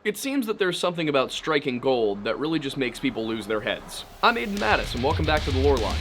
It seems that there's something about striking gold that really just makes people lose their heads. I'm Aiden Mattis, and welcome back to the Lore Lodge.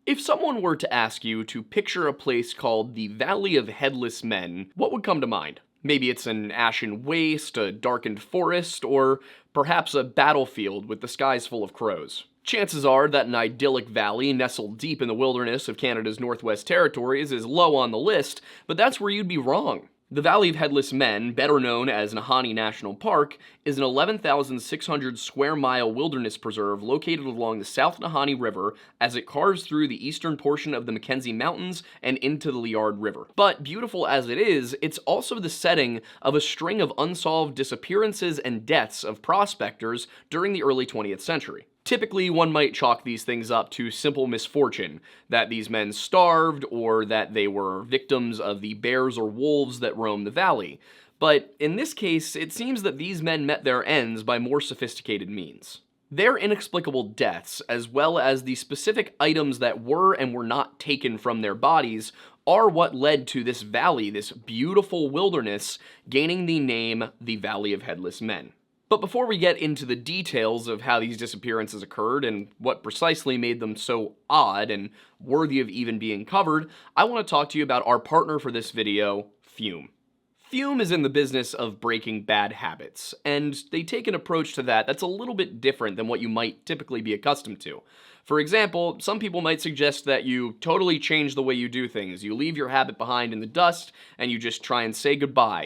If someone were to ask you to picture a place called the Valley of Headless Men, what would come to mind? Maybe it's an ashen waste, a darkened forest, or perhaps a battlefield with the skies full of crows. Chances are that an idyllic valley nestled deep in the wilderness of Canada's Northwest Territories is low on the list, but that's where you'd be wrong. The Valley of Headless Men, better known as Nahanni National Park, is an 11,600 square mile wilderness preserve located along the South Nahanni River as it carves through the eastern portion of the Mackenzie Mountains and into the Liard River. But beautiful as it is, it's also the setting of a string of unsolved disappearances and deaths of prospectors during the early 20th century. Typically, one might chalk these things up to simple misfortune, that these men starved or that they were victims of the bears or wolves that roam the valley. But in this case, it seems that these men met their ends by more sophisticated means. Their inexplicable deaths, as well as the specific items that were and were not taken from their bodies, are what led to this valley, this beautiful wilderness, gaining the name the Valley of Headless Men. But before we get into the details of how these disappearances occurred and what precisely made them so odd and worthy of even being covered, I want to talk to you about our partner for this video, FUM. FUM is in the business of breaking bad habits, and they take an approach to that that's a little bit different than what you might typically be accustomed to. For example, some people might suggest that you totally change the way you do things. You leave your habit behind in the dust, and you just try and say goodbye,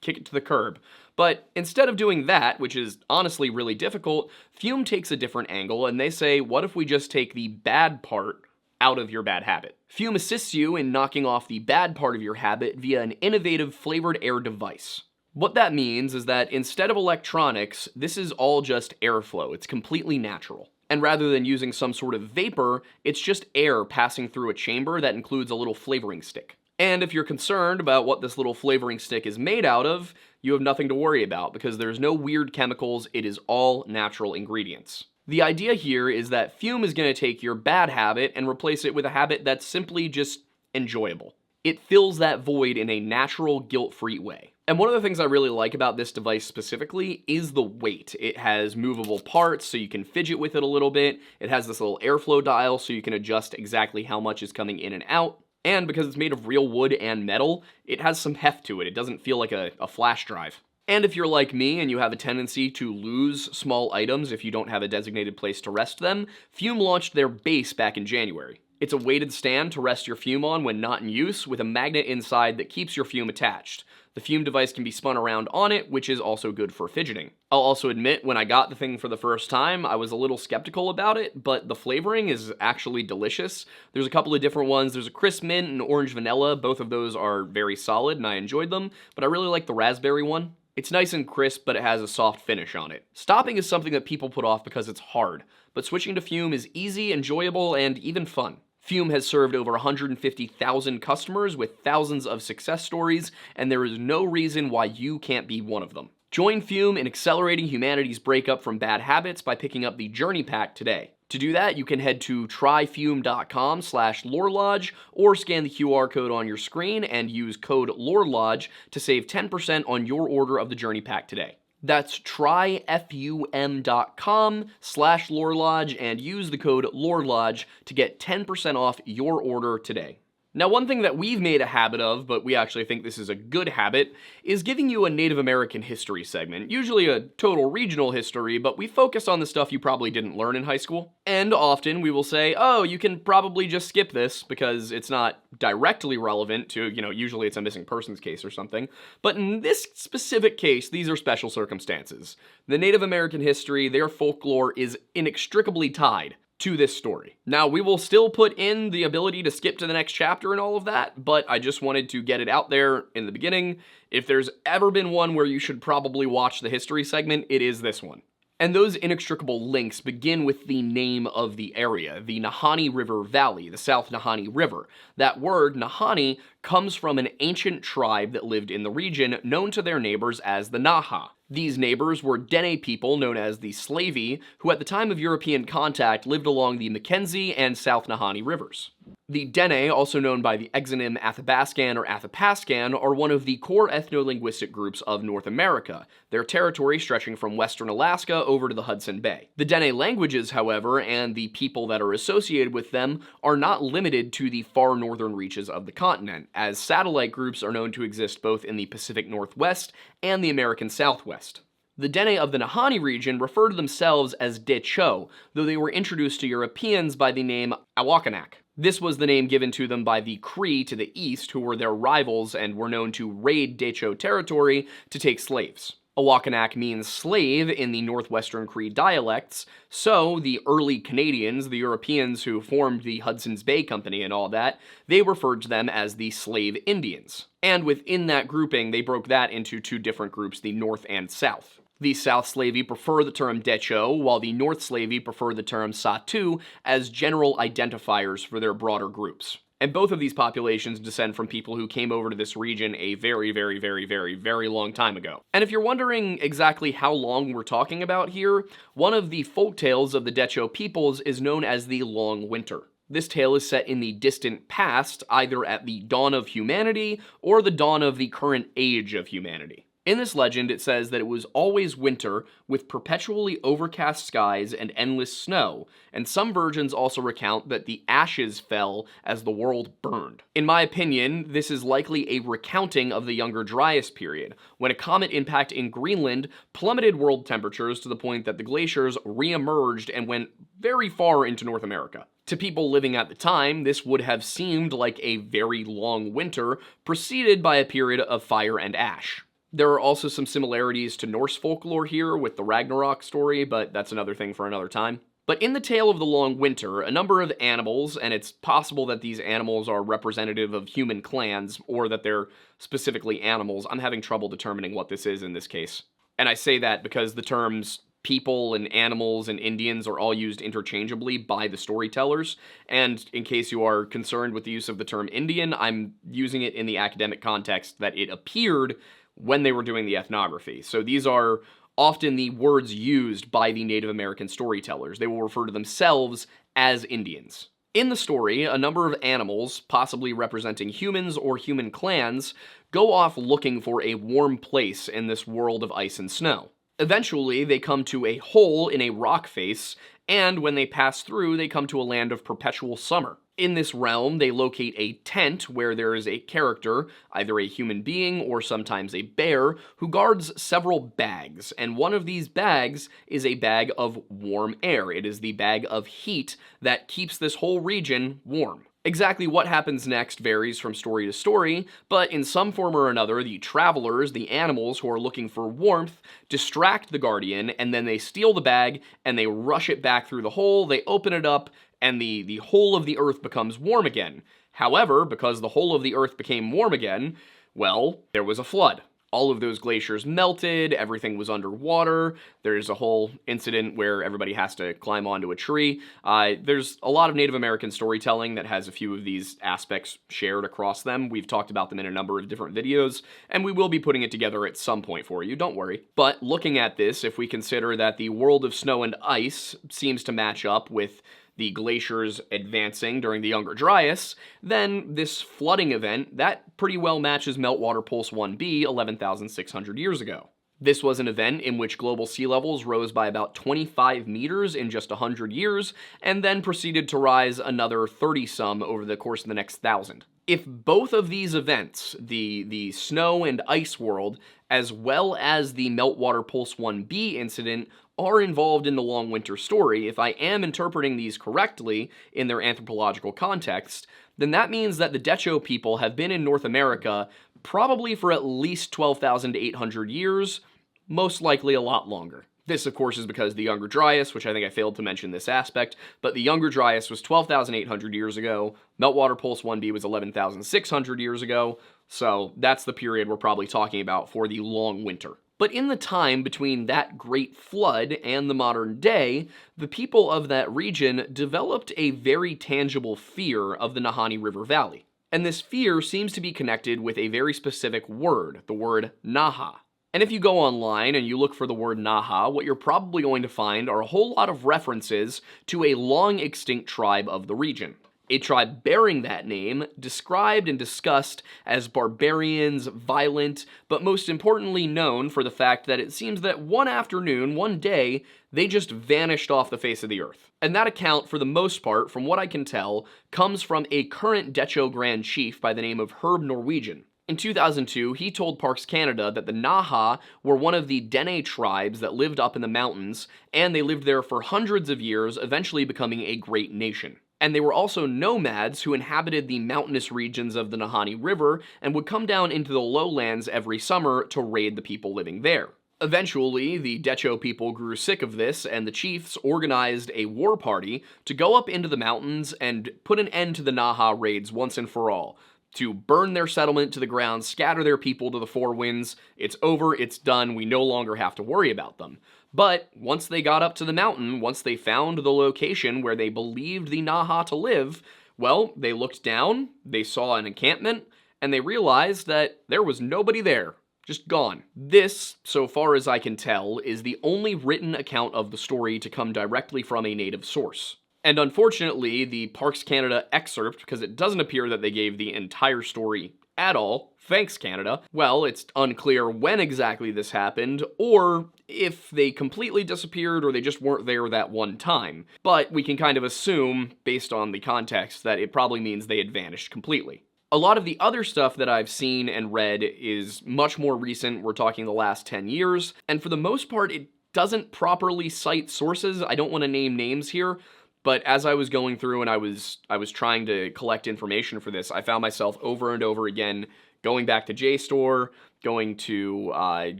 kick it to the curb. But instead of doing that, which is honestly really difficult, FUM takes a different angle and they say, what if we just take the bad part out of your bad habit? FUM assists you in knocking off the bad part of your habit via an innovative flavored air device. What that means is that instead of electronics, this is all just airflow. It's completely natural. And rather than using some sort of vapor, it's just air passing through a chamber that includes a little flavoring stick. And if you're concerned about what this little flavoring stick is made out of, you have nothing to worry about because there's no weird chemicals, it is all natural ingredients. The idea here is that FUM is going to take your bad habit and replace it with a habit that's simply just enjoyable. It fills that void in a natural, guilt-free way. And one of the things I really like about this device specifically is the weight. It has movable parts so you can fidget with it a little bit. It has this little airflow dial so you can adjust exactly how much is coming in and out. And because it's made of real wood and metal, it has some heft to it. It doesn't feel like a flash drive. And if you're like me and you have a tendency to lose small items if you don't have a designated place to rest them, FUM launched their base back in January. It's a weighted stand to rest your FUM on when not in use, with a magnet inside that keeps your FUM attached. The FUM device can be spun around on it, which is also good for fidgeting. I'll also admit, when I got the thing for the first time, I was a little skeptical about it, but the flavoring is actually delicious. There's a couple of different ones. There's a crisp mint and orange vanilla. Both of those are very solid, and I enjoyed them, but I really like the raspberry one. It's nice and crisp, but it has a soft finish on it. Stopping is something that people put off because it's hard, but switching to FUM is easy, enjoyable, and even fun. FUM has served over 150,000 customers with thousands of success stories, and there is no reason why you can't be one of them. Join FUM in accelerating humanity's breakup from bad habits by picking up the Journey Pack today. To do that, you can head to tryfum.com/lorelodge or scan the QR code on your screen and use code LORELODGE to save 10% on your order of the Journey Pack today. That's tryfum.com/lorelodge and use the code LORELODGE to get 10% off your order today. Now, one thing that we've made a habit of, but we actually think this is a good habit, is giving you a Native American history segment. Usually a total regional history, but we focus on the stuff you probably didn't learn in high school. And often we will say, oh, you can probably just skip this because it's not directly relevant to, usually it's a missing persons case or something. But in this specific case, these are special circumstances. The Native American history, their folklore is inextricably tied to this story. Now, we will still put in the ability to skip to the next chapter and all of that, but I just wanted to get it out there in the beginning. If there's ever been one where you should probably watch the history segment, it is this one. And those inextricable links begin with the name of the area, the Nahanni River Valley, the South Nahanni River. That word, Nahanni, comes from an ancient tribe that lived in the region known to their neighbors as the Naha. These neighbors were Dene people known as the Slavey, who at the time of European contact lived along the Mackenzie and South Nahanni rivers. The Dene, also known by the exonym Athabascan or Athapascan, are one of the core ethno-linguistic groups of North America, their territory stretching from western Alaska over to the Hudson Bay. The Dene languages, however, and the people that are associated with them are not limited to the far northern reaches of the continent, as satellite groups are known to exist both in the Pacific Northwest and the American Southwest. The Dene of the Nahanni region refer to themselves as Decho, though they were introduced to Europeans by the name Awakanak. This was the name given to them by the Cree to the east, who were their rivals and were known to raid Decho territory to take slaves. Awakanak means slave in the northwestern Cree dialects, so the early Canadians, the Europeans who formed the Hudson's Bay Company and all that, they referred to them as the slave Indians. And within that grouping, they broke that into two different groups, the North and South. The South Slavey prefer the term Decho, while the North Slavey prefer the term Satu as general identifiers for their broader groups. And both of these populations descend from people who came over to this region a very, very, very, very, very long time ago. And if you're wondering exactly how long we're talking about here, one of the folk tales of the Decho peoples is known as the Long Winter. This tale is set in the distant past, either at the dawn of humanity or the dawn of the current age of humanity. In this legend, it says that it was always winter, with perpetually overcast skies and endless snow, and some versions also recount that the ashes fell as the world burned. In my opinion, this is likely a recounting of the Younger Dryas period, when a comet impact in Greenland plummeted world temperatures to the point that the glaciers re-emerged and went very far into North America. To people living at the time, this would have seemed like a very long winter, preceded by a period of fire and ash. There are also some similarities to Norse folklore here with the Ragnarok story, but that's another thing for another time. But in the tale of the Long Winter, a number of animals, and it's possible that these animals are representative of human clans, or that they're specifically animals. I'm having trouble determining what this is in this case. And I say that because the terms people and animals and Indians are all used interchangeably by the storytellers, and in case you are concerned with the use of the term Indian, I'm using it in the academic context that it appeared when they were doing the ethnography. So these are often the words used by the Native American storytellers. They will refer to themselves as Indians. In the story, a number of animals, possibly representing humans or human clans, go off looking for a warm place in this world of ice and snow. Eventually, they come to a hole in a rock face, and when they pass through, they come to a land of perpetual summer. In this realm, they locate a tent where there is a character, either a human being or sometimes a bear, who guards several bags, and one of these bags is a bag of warm air. It is the bag of heat that keeps this whole region warm. Exactly what happens next varies from story to story, but in some form or another, the travelers, the animals who are looking for warmth, distract the guardian, and then they steal the bag, and they rush it back through the hole, they open it up, and the whole of the earth becomes warm again. However, because the whole of the earth became warm again, well, there was a flood. All of those glaciers melted, everything was underwater, there's a whole incident where everybody has to climb onto a tree. There's a lot of Native American storytelling that has a few of these aspects shared across them. We've talked about them in a number of different videos, and we will be putting it together at some point for you, don't worry. But looking at this, if we consider that the world of snow and ice seems to match up with the glaciers advancing during the Younger Dryas, then this flooding event, that pretty well matches Meltwater Pulse 1b 11,600 years ago. This was an event in which global sea levels rose by about 25 meters in just 100 years, and then proceeded to rise another 30-some over the course of the next 1,000. If both of these events, the snow and ice world, as well as the Meltwater Pulse 1b incident, are involved in the Long Winter story, if I am interpreting these correctly in their anthropological context, then that means that the Decho people have been in North America probably for at least 12,800 years, most likely a lot longer. This, of course, is because the Younger Dryas, which I think I failed to mention this aspect, but the Younger Dryas was 12,800 years ago, Meltwater Pulse 1b was 11,600 years ago, so that's the period we're probably talking about for the Long Winter. But in the time between that great flood and the modern day, the people of that region developed a very tangible fear of the Nahanni River Valley. And this fear seems to be connected with a very specific word, the word Naha. And if you go online and you look for the word Naha, what you're probably going to find are a whole lot of references to a long extinct tribe of the region. A tribe bearing that name, described and discussed as barbarians, violent, but most importantly known for the fact that it seems that one afternoon, one day, they just vanished off the face of the earth. And that account, for the most part, from what I can tell, comes from a current Decho Grand Chief by the name of Herb Norwegian. In 2002, he told Parks Canada that the Naha were one of the Dene tribes that lived up in the mountains, and they lived there for hundreds of years, eventually becoming a great nation. And they were also nomads who inhabited the mountainous regions of the Nahanni River and would come down into the lowlands every summer to raid the people living there. Eventually, the Decho people grew sick of this, and the chiefs organized a war party to go up into the mountains and put an end to the Naha raids once and for all, to burn their settlement to the ground, scatter their people to the four winds. It's over, it's done, we no longer have to worry about them. But once they got up to the mountain, once they found the location where they believed the Naha to live, well, they looked down, they saw an encampment, and they realized that there was nobody there. Just gone. This, so far as I can tell, is the only written account of the story to come directly from a native source. And unfortunately, the Parks Canada excerpt, because it doesn't appear that they gave the entire story at all, thanks Canada, well, it's unclear when exactly this happened, or if they completely disappeared or they just weren't there that one time. But we can kind of assume, based on the context, that it probably means they had vanished completely. A lot of the other stuff that I've seen and read is much more recent. We're talking the last 10 years, and for the most part, it doesn't properly cite sources. I don't want to name names here, but as I was going through and I was trying to collect information for this, I found myself over and over again going back to JSTOR, going to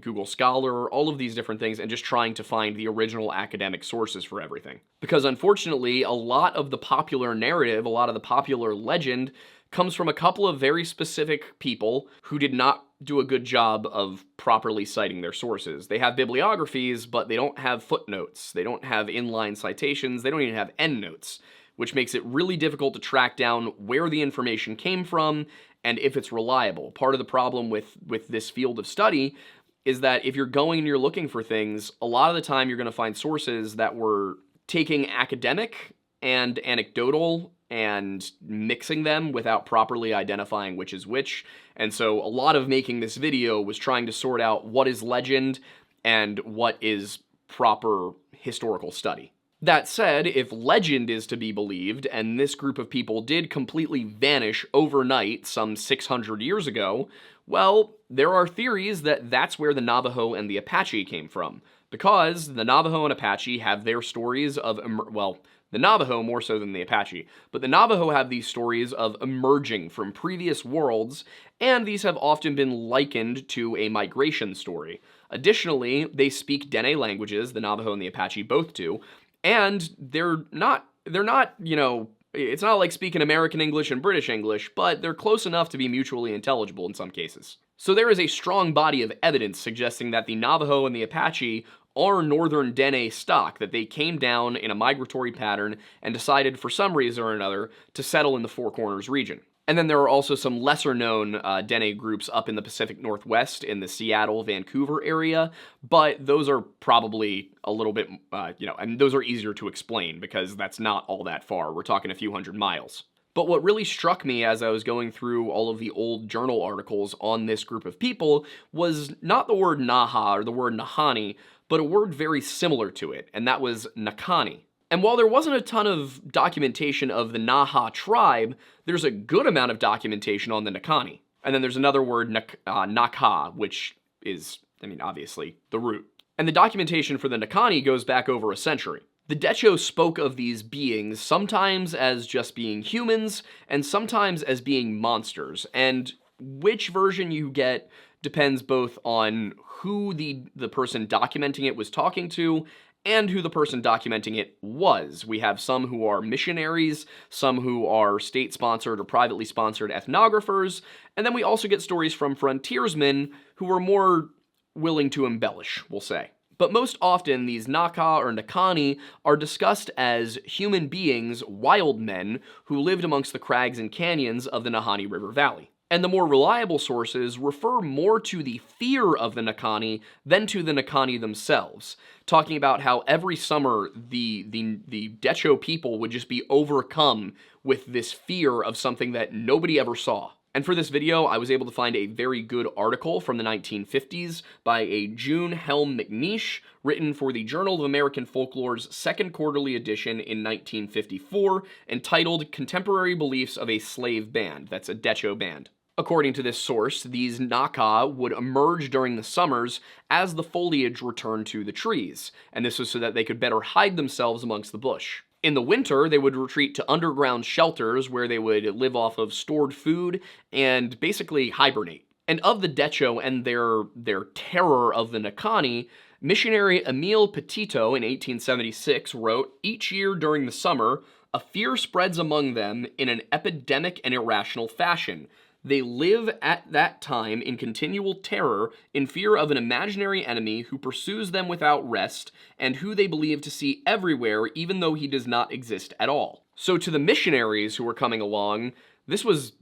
Google Scholar, all of these different things, and just trying to find the original academic sources for everything. Because unfortunately, a lot of the popular narrative, a lot of the popular legend, comes from a couple of very specific people who did not do a good job of properly citing their sources. They have bibliographies, but they don't have footnotes. They don't have inline citations. They don't even have endnotes, which makes it really difficult to track down where the information came from and if it's reliable. Part of the problem with this field of study is that if you're going and you're looking for things, a lot of the time you're going to find sources that were taking academic and anecdotal and mixing them without properly identifying which is which. And so a lot of making this video was trying to sort out what is legend and what is proper historical study. That said, if legend is to be believed, and this group of people did completely vanish overnight some 600 years ago, well, there are theories that that's where the Navajo and the Apache came from. Because the Navajo and Apache have their stories of, the Navajo more so than the Apache, but the Navajo have these stories of emerging from previous worlds, and these have often been likened to a migration story. Additionally, they speak Dene languages, the Navajo and the Apache both do, and they're not, it's not like speaking American English and British English, but they're close enough to be mutually intelligible in some cases. So there is a strong body of evidence suggesting that the Navajo and the Apache are northern Dene stock, that they came down in a migratory pattern and decided for some reason or another to settle in the Four Corners region. And then there are also some lesser-known Dene groups up in the Pacific Northwest in the Seattle, Vancouver area, but those are probably a little bit, and those are easier to explain because that's not all that far. We're talking a few hundred miles. But what really struck me as I was going through all of the old journal articles on this group of people was not the word Naha or the word Nahanni, but a word very similar to it, and that was Nahanni. And while there wasn't a ton of documentation of the Naha tribe, there's a good amount of documentation on the Nahanni. And then there's another word, Nakha, which is, obviously, the root. And the documentation for the Nahanni goes back over a century. The Decho spoke of these beings sometimes as just being humans, and sometimes as being monsters, and which version you get depends both on who the person documenting it was talking to, and who the person documenting it was. We have some who are missionaries, some who are state-sponsored or privately sponsored ethnographers, and then we also get stories from frontiersmen who are more willing to embellish, we'll say. But most often, these Nakha or Nahanni are discussed as human beings, wild men, who lived amongst the crags and canyons of the Nahanni River Valley. And the more reliable sources refer more to the fear of the Nahanni than to the Nahanni themselves, talking about how every summer the Decho people would just be overcome with this fear of something that nobody ever saw. And for this video, I was able to find a very good article from the 1950s by a June Helm McNeish, written for the Journal of American Folklore's second quarterly edition in 1954, entitled Contemporary Beliefs of a Slave Band. That's a Decho band. According to this source, these Naka would emerge during the summers as the foliage returned to the trees, and this was so that they could better hide themselves amongst the bush. In the winter, they would retreat to underground shelters where they would live off of stored food and basically hibernate. And of the Decho and their terror of the Nahanni, missionary Emile Petito in 1876 wrote, "Each year during the summer, a fear spreads among them in an epidemic and irrational fashion. They live at that time in continual terror, in fear of an imaginary enemy who pursues them without rest, and who they believe to see everywhere even though he does not exist at all." So to the missionaries who were coming along, this was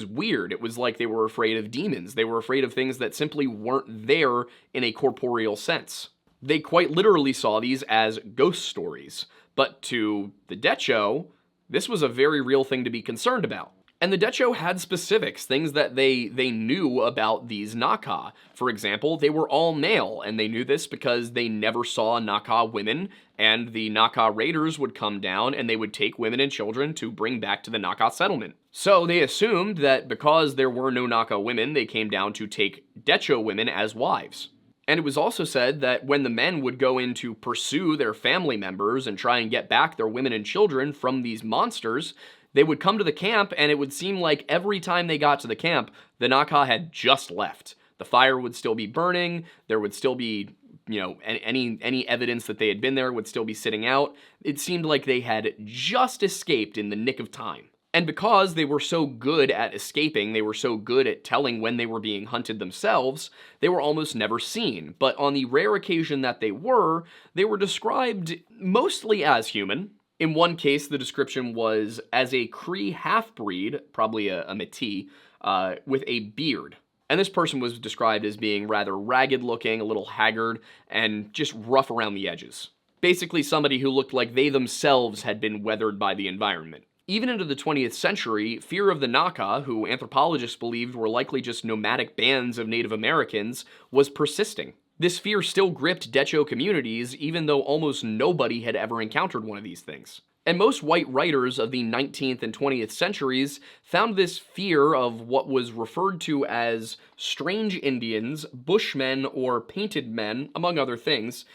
weird. It was like they were afraid of demons. They were afraid of things that simply weren't there in a corporeal sense. They quite literally saw these as ghost stories. But to the Decho, this was a very real thing to be concerned about. And the Decho had specifics, things that they knew about these Naka. For example, they were all male, and they knew this because they never saw Naka women, and the Naka raiders would come down and they would take women and children to bring back to the Naka settlement. So they assumed that because there were no Naka women, they came down to take Decho women as wives. And it was also said that when the men would go in to pursue their family members and try and get back their women and children from these monsters, they would come to the camp, and it would seem like every time they got to the camp, the Naka had just left. The fire would still be burning, there would still be, any evidence that they had been there would still be sitting out. It seemed like they had just escaped in the nick of time. And because they were so good at escaping, they were so good at telling when they were being hunted themselves, they were almost never seen. But on the rare occasion that they were described mostly as human. In one case, the description was as a Cree half-breed, probably a Métis, with a beard. And this person was described as being rather ragged-looking, a little haggard, and just rough around the edges. Basically somebody who looked like they themselves had been weathered by the environment. Even into the 20th century, fear of the Naka, who anthropologists believed were likely just nomadic bands of Native Americans, was persisting. This fear still gripped Decho communities, even though almost nobody had ever encountered one of these things. And most white writers of the 19th and 20th centuries found this fear of what was referred to as strange Indians, Bushmen, or painted men, among other things,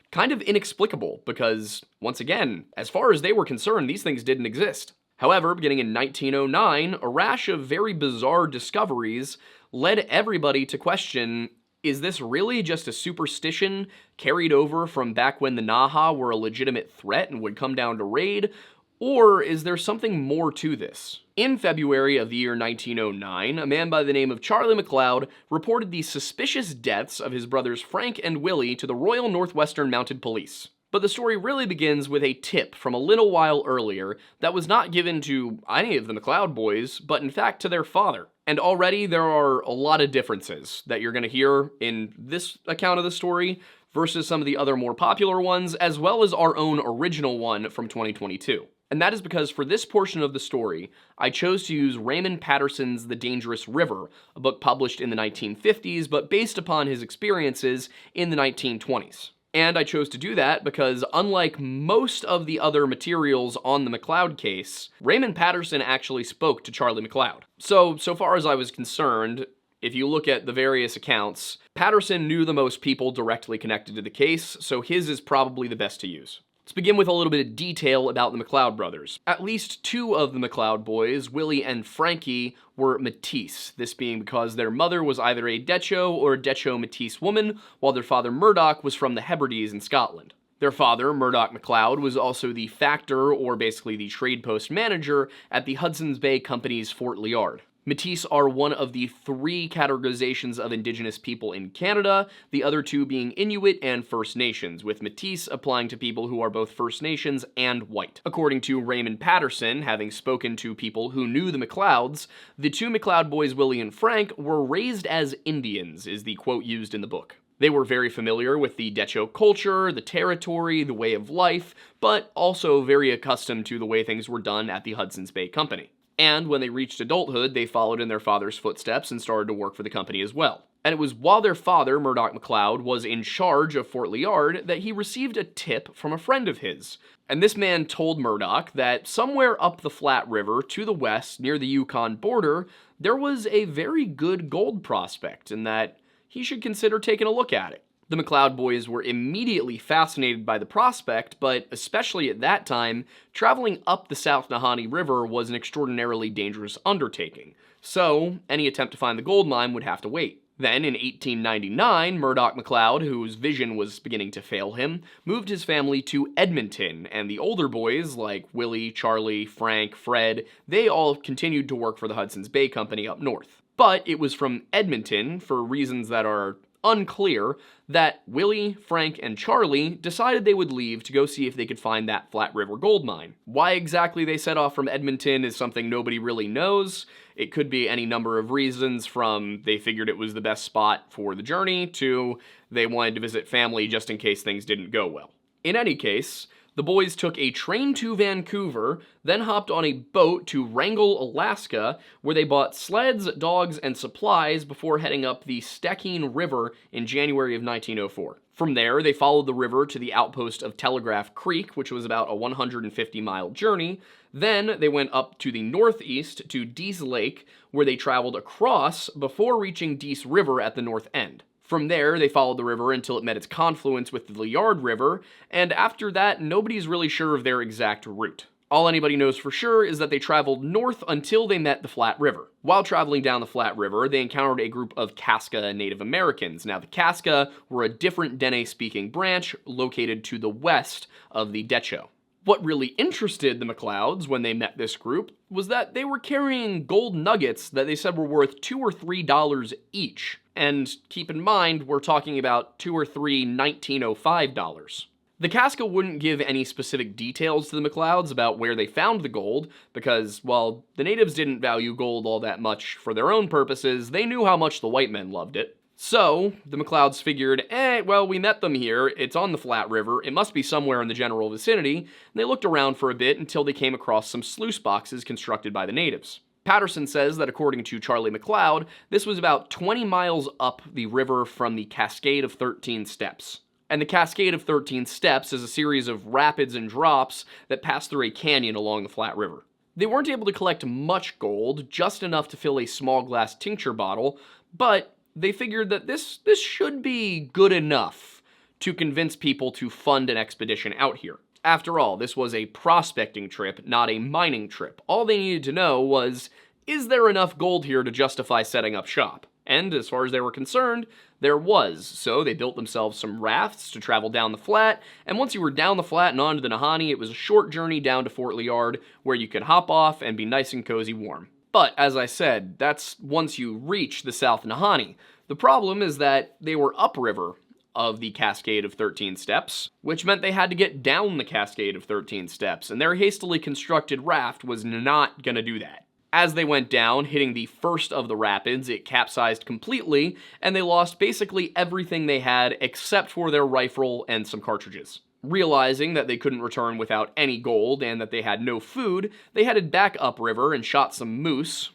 kind of inexplicable because, once again, as far as they were concerned, these things didn't exist. However, beginning in 1909, a rash of very bizarre discoveries led everybody to question, is this really just a superstition carried over from back when the Naha were a legitimate threat and would come down to raid, or is there something more to this? In February of the year 1909, a man by the name of Charlie McLeod reported the suspicious deaths of his brothers Frank and Willie to the Royal Northwestern Mounted Police. But the story really begins with a tip from a little while earlier that was not given to any of the McLeod boys, but in fact to their father. And already there are a lot of differences that you're going to hear in this account of the story versus some of the other more popular ones, as well as our own original one from 2022. And that is because for this portion of the story, I chose to use Raymond Patterson's The Dangerous River, a book published in the 1950s, but based upon his experiences in the 1920s. And I chose to do that because, unlike most of the other materials on the McLeod case, Raymond Patterson actually spoke to Charlie McLeod. So far as I was concerned, if you look at the various accounts, Patterson knew the most people directly connected to the case, so his is probably the best to use. Let's begin with a little bit of detail about the McLeod brothers. At least two of the McLeod boys, Willie and Frankie, were Métis, this being because their mother was either a Decho or a Decho Métis woman, while their father Murdoch was from the Hebrides in Scotland. Their father, Murdoch McLeod, was also the factor, or basically the trade post manager, at the Hudson's Bay Company's Fort Liard. Métis are one of the three categorizations of Indigenous people in Canada, the other two being Inuit and First Nations, with Métis applying to people who are both First Nations and white. According to Raymond Patterson, having spoken to people who knew the McLeods, the two McLeod boys, Willie and Frank, were raised as Indians, is the quote used in the book. They were very familiar with the Decho culture, the territory, the way of life, but also very accustomed to the way things were done at the Hudson's Bay Company. And when they reached adulthood, they followed in their father's footsteps and started to work for the company as well. And it was while their father, Murdoch McLeod, was in charge of Fort Liard that he received a tip from a friend of his. And this man told Murdoch that somewhere up the Flat River to the west, near the Yukon border, there was a very good gold prospect, and that he should consider taking a look at it. The McLeod boys were immediately fascinated by the prospect, but especially at that time, traveling up the South Nahanni River was an extraordinarily dangerous undertaking. So, any attempt to find the gold mine would have to wait. Then, in 1899, Murdoch McLeod, whose vision was beginning to fail him, moved his family to Edmonton, and the older boys, like Willie, Charlie, Frank, Fred, they all continued to work for the Hudson's Bay Company up north. But it was from Edmonton, for reasons that are unclear, that Willie, Frank, and Charlie decided they would leave to go see if they could find that Flat River gold mine. Why exactly they set off from Edmonton is something nobody really knows. It could be any number of reasons, from they figured it was the best spot for the journey to they wanted to visit family just in case things didn't go well. In any case, the boys took a train to Vancouver, then hopped on a boat to Wrangell, Alaska, where they bought sleds, dogs, and supplies before heading up the Stakine River in January of 1904. From there, they followed the river to the outpost of Telegraph Creek, which was about a 150-mile journey. Then they went up to the northeast to Dease Lake, where they traveled across before reaching Dease River at the north end. From there, they followed the river until it met its confluence with the Liard River, and after that, nobody's really sure of their exact route. All anybody knows for sure is that they traveled north until they met the Flat River. While traveling down the Flat River, they encountered a group of Kaska Native Americans. Now, the Kaska were a different Dene-speaking branch located to the west of the Decho. What really interested the McLeods when they met this group was that they were carrying gold nuggets that they said were worth $2 or $3 each. And keep in mind, we're talking about 2 or 3 1905 dollars. The Kaska wouldn't give any specific details to the McLeods about where they found the gold, because, while the natives didn't value gold all that much for their own purposes, they knew how much the white men loved it. So, the McLeods figured, well, we met them here, it's on the Flat River, it must be somewhere in the general vicinity, and they looked around for a bit until they came across some sluice boxes constructed by the natives. Patterson says that according to Charlie McLeod, this was about 20 miles up the river from the Cascade of 13 Steps. And the Cascade of 13 Steps is a series of rapids and drops that pass through a canyon along the Flat River. They weren't able to collect much gold, just enough to fill a small glass tincture bottle, but they figured that this should be good enough to convince people to fund an expedition out here. After all, this was a prospecting trip, not a mining trip. All they needed to know was, is there enough gold here to justify setting up shop? And as far as they were concerned, there was. So they built themselves some rafts to travel down the flat, and once you were down the flat and onto the Nahanni, it was a short journey down to Fort Liard, where you could hop off and be nice and cozy warm. But, as I said, that's once you reach the South Nahanni. The problem is that they were upriver of the Cascade of 13 Steps, which meant they had to get down the Cascade of 13 Steps, and their hastily constructed raft was not gonna do that. As they went down, hitting the first of the rapids, it capsized completely, and they lost basically everything they had except for their rifle and some cartridges. Realizing that they couldn't return without any gold and that they had no food, they headed back upriver and shot some moose,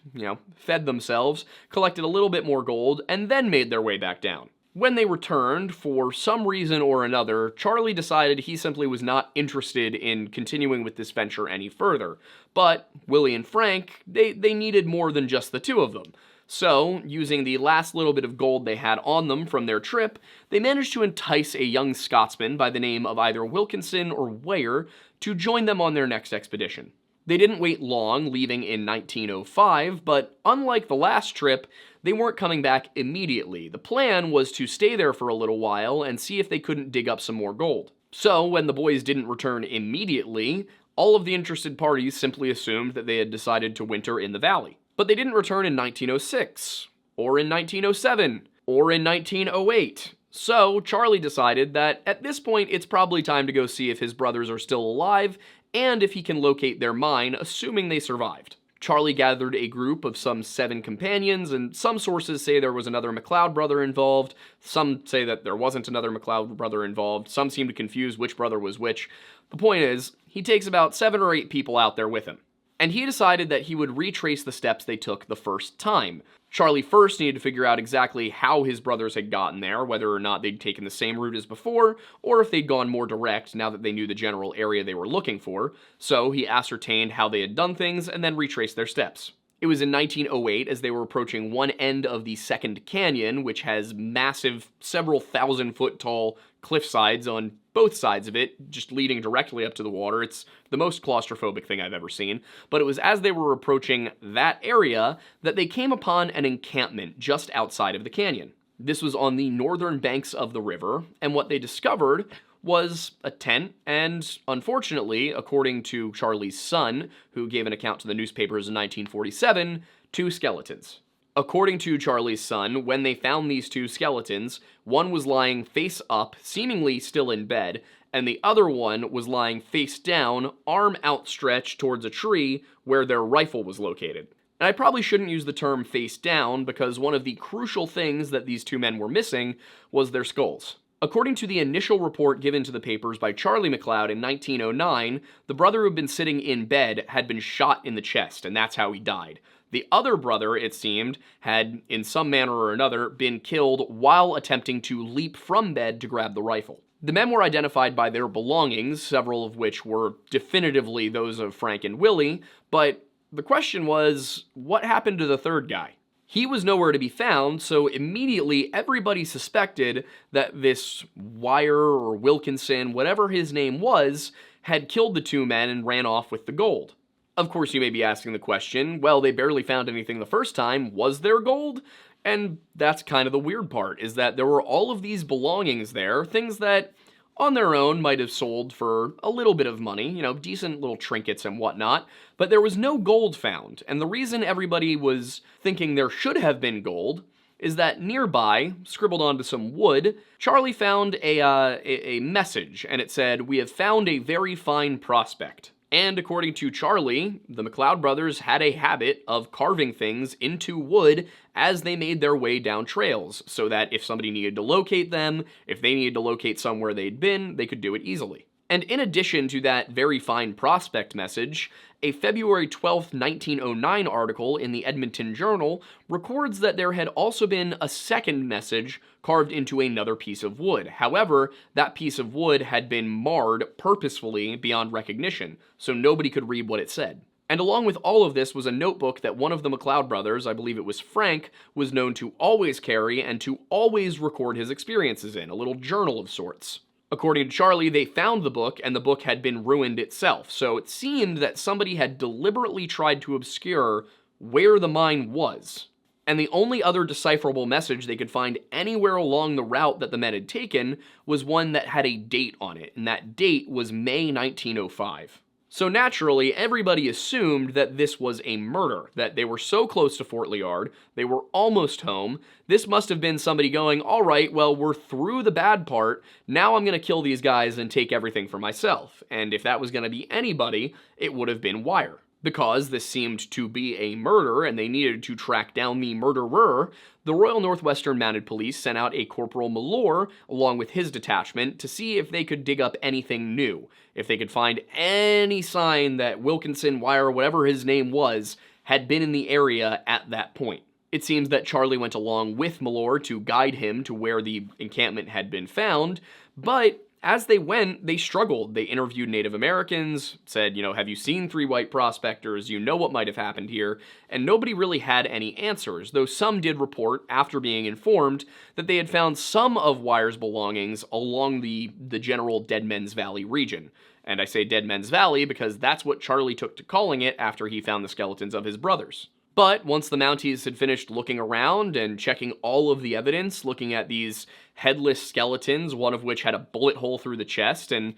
fed themselves, collected a little bit more gold, and then made their way back down. When they returned, for some reason or another, Charlie decided he simply was not interested in continuing with this venture any further. But Willie and Frank, they needed more than just the two of them. So, using the last little bit of gold they had on them from their trip, they managed to entice a young Scotsman by the name of either Wilkinson or Weir to join them on their next expedition. They didn't wait long, leaving in 1905, but unlike the last trip, they weren't coming back immediately. The plan was to stay there for a little while and see if they couldn't dig up some more gold. So, when the boys didn't return immediately, all of the interested parties simply assumed that they had decided to winter in the valley. But they didn't return in 1906, or in 1907, or in 1908. So Charlie decided that at this point it's probably time to go see if his brothers are still alive and if he can locate their mine, assuming they survived. Charlie gathered a group of some 7 companions, and some sources say there was another McLeod brother involved. Some say that there wasn't another McLeod brother involved. Some seem to confuse which brother was which. The point is, he takes about 7 or 8 people out there with him. And he decided that he would retrace the steps they took the first time. Charlie first needed to figure out exactly how his brothers had gotten there, whether or not they'd taken the same route as before, or if they'd gone more direct now that they knew the general area they were looking for. So he ascertained how they had done things and then retraced their steps. It was in 1908 as they were approaching one end of the second canyon, which has massive, several thousand-foot tall cliff sides on both sides of it, just leading directly up to the water. It's the most claustrophobic thing I've ever seen. But it was as they were approaching that area that they came upon an encampment just outside of the canyon. This was on the northern banks of the river, and what they discovered was a tent, and unfortunately, according to Charlie's son, who gave an account to the newspapers in 1947, 2 skeletons. According to Charlie's son, when they found these 2 skeletons, one was lying face up, seemingly still in bed, and the other one was lying face down, arm outstretched towards a tree where their rifle was located. And I probably shouldn't use the term face down because one of the crucial things that these 2 men were missing was their skulls. According to the initial report given to the papers by Charlie McLeod in 1909, the brother who had been sitting in bed had been shot in the chest, and that's how he died. The other brother, it seemed, had, in some manner or another, been killed while attempting to leap from bed to grab the rifle. The men were identified by their belongings, several of which were definitively those of Frank and Willie, but the question was, what happened to the third guy? He was nowhere to be found, so immediately everybody suspected that this Wire or Wilkinson, whatever his name was, had killed the 2 men and ran off with the gold. Of course, you may be asking the question, well, they barely found anything the first time, was there gold? And that's kind of the weird part, is that there were all of these belongings there, things that on their own might have sold for a little bit of money, decent little trinkets and whatnot, but there was no gold found. And the reason everybody was thinking there should have been gold is that nearby, scribbled onto some wood, Charlie found a message, and it said, "We have found a very fine prospect." And according to Charlie, the McLeod brothers had a habit of carving things into wood as they made their way down trails, so that if somebody needed to locate them, if they needed to locate somewhere they'd been, they could do it easily. And in addition to that very fine prospect message, a February 12, 1909 article in the Edmonton Journal records that there had also been a second message carved into another piece of wood. However, that piece of wood had been marred purposefully beyond recognition, so nobody could read what it said. And along with all of this was a notebook that one of the McLeod brothers, I believe it was Frank, was known to always carry and to always record his experiences in, a little journal of sorts. According to Charlie, they found the book, and the book had been ruined itself, so it seemed that somebody had deliberately tried to obscure where the mine was. And the only other decipherable message they could find anywhere along the route that the men had taken was one that had a date on it, and that date was May 1905. So naturally, everybody assumed that this was a murder, that they were so close to Fort Liard, they were almost home. This must have been somebody going, all right, well, we're through the bad part, now I'm going to kill these guys and take everything for myself. And if that was going to be anybody, it would have been Wire. Because this seemed to be a murder and they needed to track down the murderer, the Royal Northwestern Mounted Police sent out a Corporal McLeod along with his detachment to see if they could dig up anything new, if they could find any sign that Wilkinson, Wire, whatever his name was, had been in the area at that point. It seems that Charlie went along with McLeod to guide him to where the encampment had been found, but as they went, they struggled. They interviewed Native Americans, said, have you seen 3 white prospectors? You know what might have happened here. And nobody really had any answers, though some did report, after being informed, that they had found some of Wire's belongings along the general Dead Men's Valley region. And I say Dead Men's Valley because that's what Charlie took to calling it after he found the skeletons of his brothers. But once the Mounties had finished looking around and checking all of the evidence, looking at these headless skeletons, one of which had a bullet hole through the chest, and,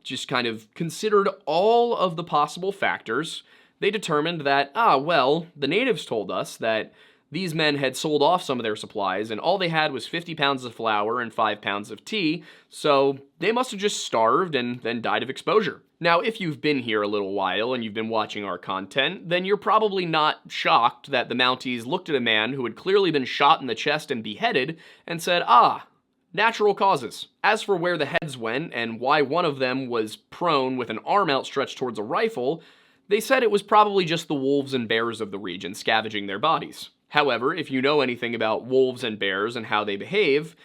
just kind of considered all of the possible factors, they determined that, well, the natives told us that these men had sold off some of their supplies, and all they had was 50 pounds of flour and 5 pounds of tea, so they must have just starved and then died of exposure. Now, if you've been here a little while and you've been watching our content, then you're probably not shocked that the Mounties looked at a man who had clearly been shot in the chest and beheaded and said, natural causes. As for where the heads went and why one of them was prone with an arm outstretched towards a rifle, they said it was probably just the wolves and bears of the region scavenging their bodies. However, if you know anything about wolves and bears and how they behave,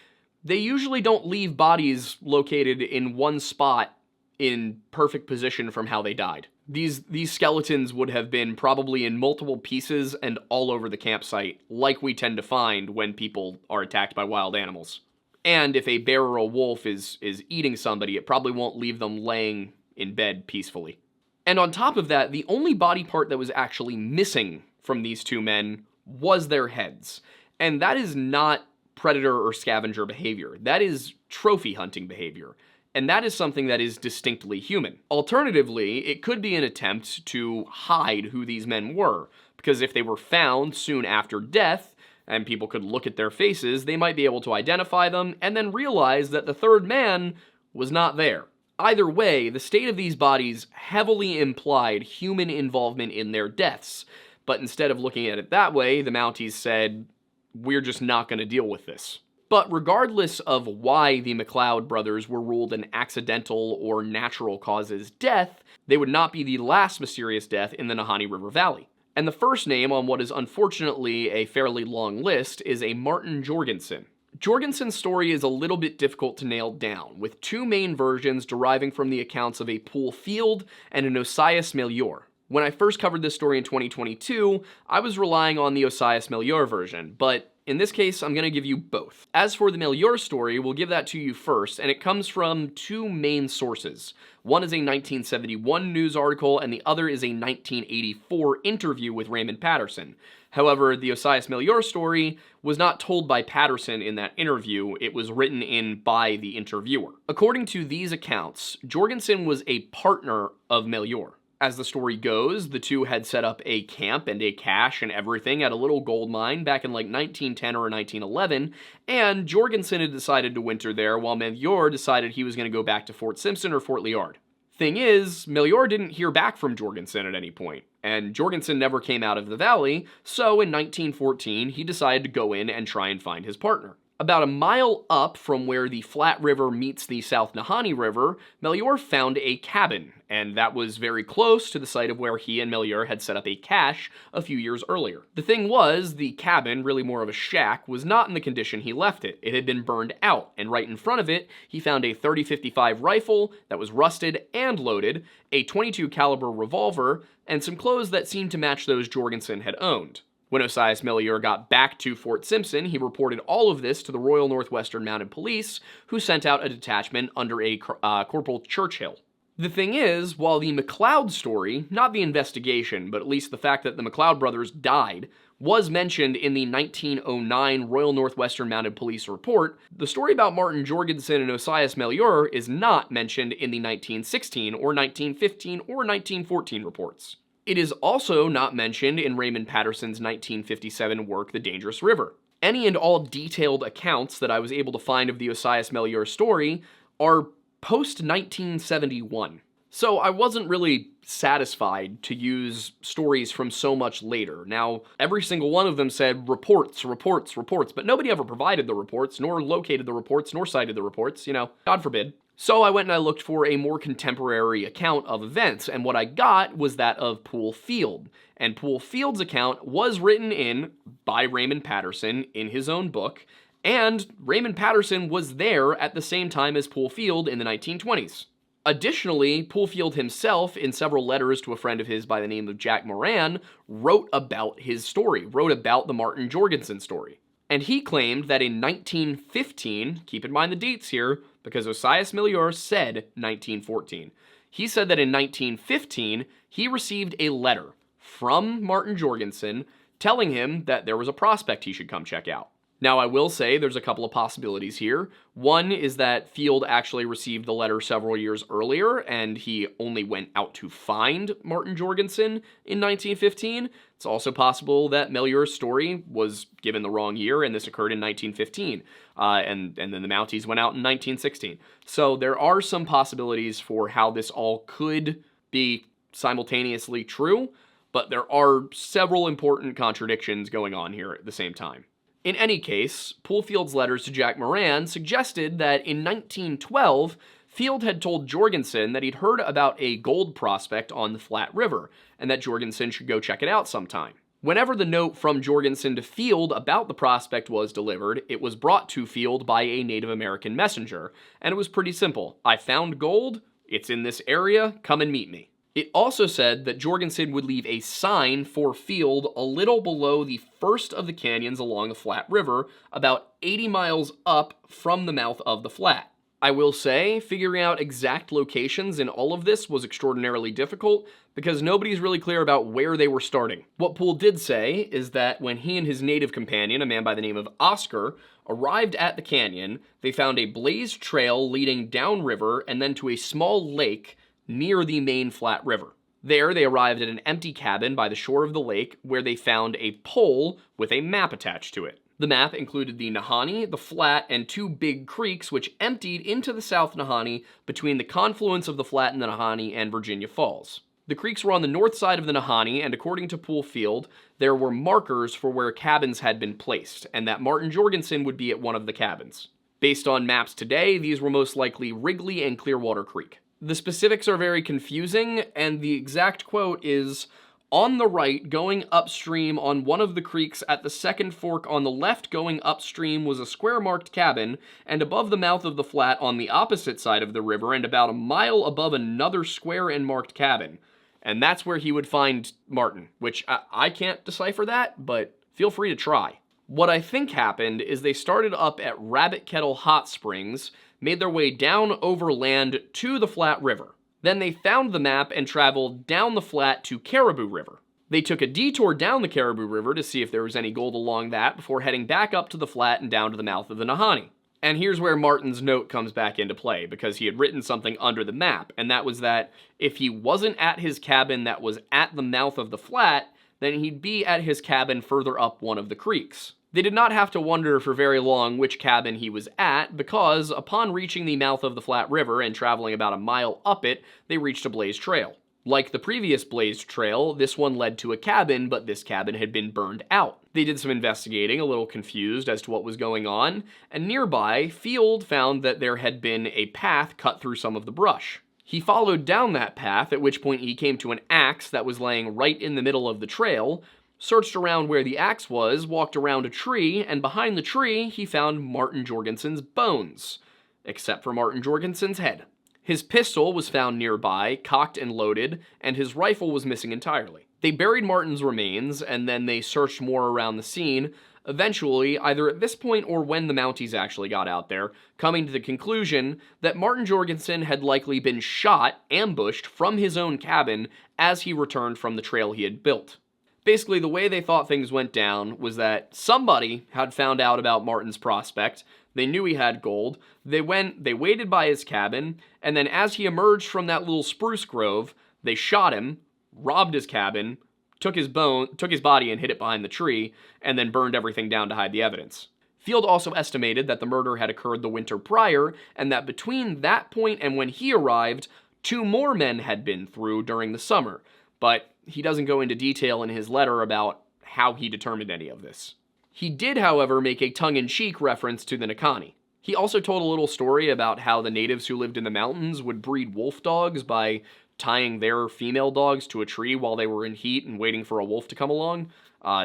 they usually don't leave bodies located in one spot in perfect position from how they died. These skeletons would have been probably in multiple pieces and all over the campsite, like we tend to find when people are attacked by wild animals. And if a bear or a wolf is eating somebody, it probably won't leave them laying in bed peacefully. And on top of that, the only body part that was actually missing from these two men was their heads. And that is not predator or scavenger behavior. That is trophy hunting behavior. And that is something that is distinctly human. Alternatively, it could be an attempt to hide who these men were, because if they were found soon after death, and people could look at their faces, they might be able to identify them and then realize that the third man was not there. Either way, the state of these bodies heavily implied human involvement in their deaths, but instead of looking at it that way, the Mounties said, we're just not going to deal with this. But regardless of why the McLeod brothers were ruled an accidental or natural causes death, they would not be the last mysterious death in the Nahanni River Valley. And the first name on what is unfortunately a fairly long list is a Martin Jorgensen. Jorgensen's story is a little bit difficult to nail down, with two main versions deriving from the accounts of a Poole Field and an Osias Melior. When I first covered this story in 2022, I was relying on the Osias Melior version, but in this case, I'm going to give you both. As for the Melior story, we'll give that to you first, and it comes from two main sources. One is a 1971 news article, and the other is a 1984 interview with Raymond Patterson. However, the Osias Melior story was not told by Patterson in that interview, it was written in by the interviewer. According to these accounts, Jorgensen was a partner of Melior. As the story goes, the two had set up a camp and a cache and everything at a little gold mine back in like 1910 or 1911, and Jorgensen had decided to winter there while Melior decided he was going to go back to Fort Simpson or Fort Liard. Thing is, Melior didn't hear back from Jorgensen at any point, and Jorgensen never came out of the valley, so in 1914 he decided to go in and try and find his partner. About a mile up from where the Flat River meets the South Nahanni River, Melior found a cabin, and that was very close to the site of where he and Melior had set up a cache a few years earlier. The thing was, the cabin, really more of a shack, was not in the condition he left it. It had been burned out, and right in front of it, he found a .30-55 rifle that was rusted and loaded, a .22 caliber revolver, and some clothes that seemed to match those Jorgensen had owned. When Osias Melior got back to Fort Simpson, he reported all of this to the Royal Northwestern Mounted Police, who sent out a detachment under a Corporal Churchill. The thing is, while the McLeod story, not the investigation, but at least the fact that the McLeod brothers died, was mentioned in the 1909 Royal Northwestern Mounted Police report, the story about Martin Jorgensen and Osias Melior is not mentioned in the 1916 or 1915 or 1914 reports. It is also not mentioned in Raymond Patterson's 1957 work, The Dangerous River. Any and all detailed accounts that I was able to find of the Osias Melior story are post-1971. So I wasn't really satisfied to use stories from so much later. Now, every single one of them said reports, reports, reports, but nobody ever provided the reports, nor located the reports, nor cited the reports, God forbid. So I went and I looked for a more contemporary account of events, and what I got was that of Poole Field. And Poole Field's account was written in by Raymond Patterson in his own book, and Raymond Patterson was there at the same time as Poole Field in the 1920s. Additionally, Poole Field himself, in several letters to a friend of his by the name of Jack Moran, wrote about his story, wrote about the Martin Jorgensen story. And he claimed that in 1915, keep in mind the dates here, because Osias Melior said 1914. He said that in 1915, he received a letter from Martin Jorgensen telling him that there was a prospect he should come check out. Now, I will say there's a couple of possibilities here. One is that Field actually received the letter several years earlier, and he only went out to find Martin Jorgensen in 1915. It's also possible that Melior's story was given the wrong year, and this occurred in 1915, and then the Mounties went out in 1916. So there are some possibilities for how this all could be simultaneously true, but there are several important contradictions going on here at the same time. In any case, Poolfield's letters to Jack Moran suggested that in 1912, Field had told Jorgensen that he'd heard about a gold prospect on the Flat River, and that Jorgensen should go check it out sometime. Whenever the note from Jorgensen to Field about the prospect was delivered, it was brought to Field by a Native American messenger, and it was pretty simple. I found gold, it's in this area, come and meet me. It also said that Jorgensen would leave a sign for Field a little below the first of the canyons along the Flat River, about 80 miles up from the mouth of the Flat. I will say, figuring out exact locations in all of this was extraordinarily difficult because nobody's really clear about where they were starting. What Poole did say is that when he and his native companion, a man by the name of Oscar, arrived at the canyon, they found a blazed trail leading downriver and then to a small lake near the main Flat River. There, they arrived at an empty cabin by the shore of the lake where they found a pole with a map attached to it. The map included the Nahanni, the Flat, and two big creeks which emptied into the South Nahanni between the confluence of the Flat and the Nahanni and Virginia Falls. The creeks were on the north side of the Nahanni, and according to Poole Field, there were markers for where cabins had been placed, and that Martin Jorgensen would be at one of the cabins. Based on maps today, these were most likely Wrigley and Clearwater Creek. The specifics are very confusing, and the exact quote is, "On the right, going upstream on one of the creeks at the second fork on the left going upstream was a square-marked cabin, and above the mouth of the Flat on the opposite side of the river and about a mile above another square and marked cabin." And that's where he would find Martin, which I can't decipher that, but feel free to try. What I think happened is they started up at Rabbit Kettle Hot Springs, made their way down overland to the Flat River. Then they found the map and traveled down the Flat to Caribou River. They took a detour down the Caribou River to see if there was any gold along that before heading back up to the Flat and down to the mouth of the Nahanni. And here's where Martin's note comes back into play, because he had written something under the map, and that was that if he wasn't at his cabin that was at the mouth of the Flat, then he'd be at his cabin further up one of the creeks. They did not have to wonder for very long which cabin he was at, because upon reaching the mouth of the Flat River and traveling about a mile up it, they reached a blazed trail. Like the previous blazed trail, this one led to a cabin, but this cabin had been burned out. They did some investigating, a little confused as to what was going on, and nearby, Field found that there had been a path cut through some of the brush. He followed down that path, at which point he came to an axe that was laying right in the middle of the trail, searched around where the axe was, walked around a tree, and behind the tree, he found Martin Jorgensen's bones, except for Martin Jorgensen's head. His pistol was found nearby, cocked and loaded, and his rifle was missing entirely. They buried Martin's remains, and then they searched more around the scene, eventually, either at this point or when the Mounties actually got out there, coming to the conclusion that Martin Jorgensen had likely been shot, ambushed, from his own cabin as he returned from the trail he had built. Basically, the way they thought things went down was that somebody had found out about Martin's prospect, they knew he had gold, they waited by his cabin, and then as he emerged from that little spruce grove, they shot him, robbed his cabin, took his body and hid it behind the tree, and then burned everything down to hide the evidence. Field also estimated that the murder had occurred the winter prior, and that between that point and when he arrived, 2 more men had been through during the summer, but he doesn't go into detail in his letter about how he determined any of this. He did, however, make a tongue-in-cheek reference to the Nahanni. He also told a little story about how the natives who lived in the mountains would breed wolf dogs by tying their female dogs to a tree while they were in heat and waiting for a wolf to come along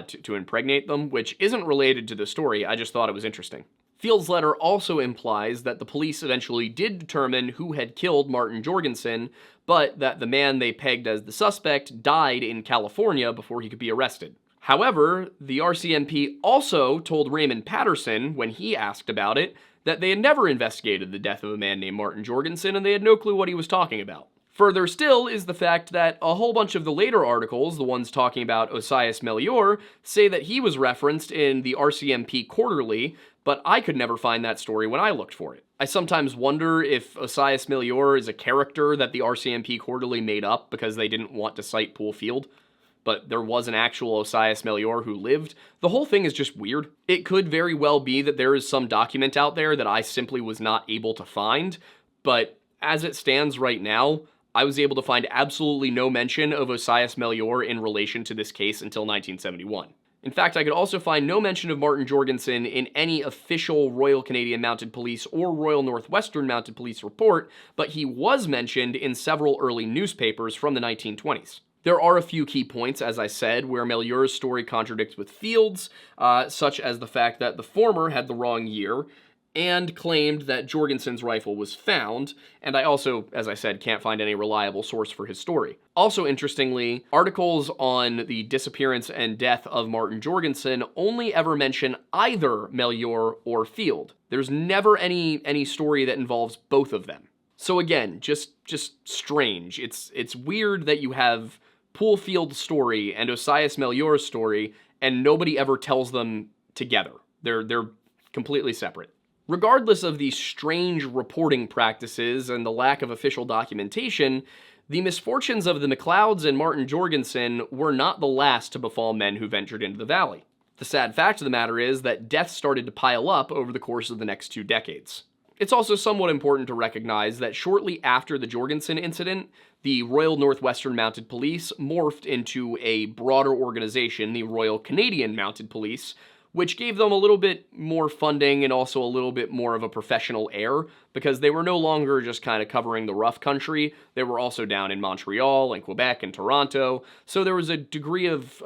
to impregnate them, which isn't related to the story, I just thought it was interesting. Field's letter also implies that the police eventually did determine who had killed Martin Jorgensen, but that the man they pegged as the suspect died in California before he could be arrested. However, the RCMP also told Raymond Patterson, when he asked about it, that they had never investigated the death of a man named Martin Jorgensen and they had no clue what he was talking about. Further still is the fact that a whole bunch of the later articles, the ones talking about Osias Melior, say that he was referenced in the RCMP Quarterly, but I could never find that story when I looked for it. I sometimes wonder if Osias Melior is a character that the RCMP Quarterly made up because they didn't want to cite Poole Field, but there was an actual Osias Melior who lived. The whole thing is just weird. It could very well be that there is some document out there that I simply was not able to find, but as it stands right now, I was able to find absolutely no mention of Osias Melior in relation to this case until 1971. In fact, I could also find no mention of Martin Jorgensen in any official Royal Canadian Mounted Police or Royal Northwestern Mounted Police report, but he was mentioned in several early newspapers from the 1920s. There are a few key points, as I said, where Melior's story contradicts with Field's, such as the fact that the former had the wrong year, and claimed that Jorgensen's rifle was found, and I also, as I said, can't find any reliable source for his story. Also interestingly, articles on the disappearance and death of Martin Jorgensen only ever mention either Melior or Field. There's never any story that involves both of them. So again, just strange. It's weird that you have Poole Field's story and Osias Melior's story, and nobody ever tells them together. They're completely separate. Regardless of the strange reporting practices and the lack of official documentation, the misfortunes of the McLeods and Martin Jorgensen were not the last to befall men who ventured into the valley. The sad fact of the matter is that deaths started to pile up over the course of the next 2 decades. It's also somewhat important to recognize that shortly after the Jorgensen incident, the Royal Northwestern Mounted Police morphed into a broader organization, the Royal Canadian Mounted Police, which gave them a little bit more funding and also a little bit more of a professional air, because they were no longer just kind of covering the rough country. They were also down in Montreal and Quebec and Toronto, so there was a degree of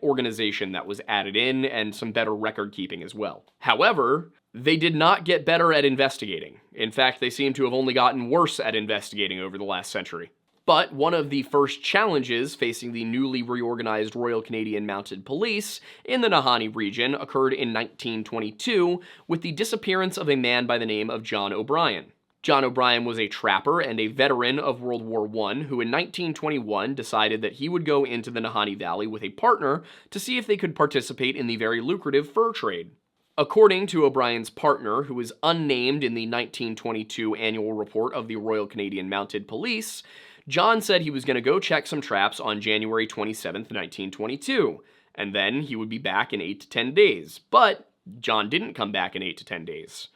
organization that was added in and some better record keeping as well. However, they did not get better at investigating. In fact, they seem to have only gotten worse at investigating over the last century. But one of the first challenges facing the newly reorganized Royal Canadian Mounted Police in the Nahanni Region occurred in 1922 with the disappearance of a man by the name of John O'Brien. John O'Brien was a trapper and a veteran of World War I who in 1921 decided that he would go into the Nahanni Valley with a partner to see if they could participate in the very lucrative fur trade. According to O'Brien's partner, who is unnamed in the 1922 annual report of the Royal Canadian Mounted Police, John said he was going to go check some traps on January 27, 1922, and then he would be back in 8 to 10 days. But John didn't come back in 8 to 10 days.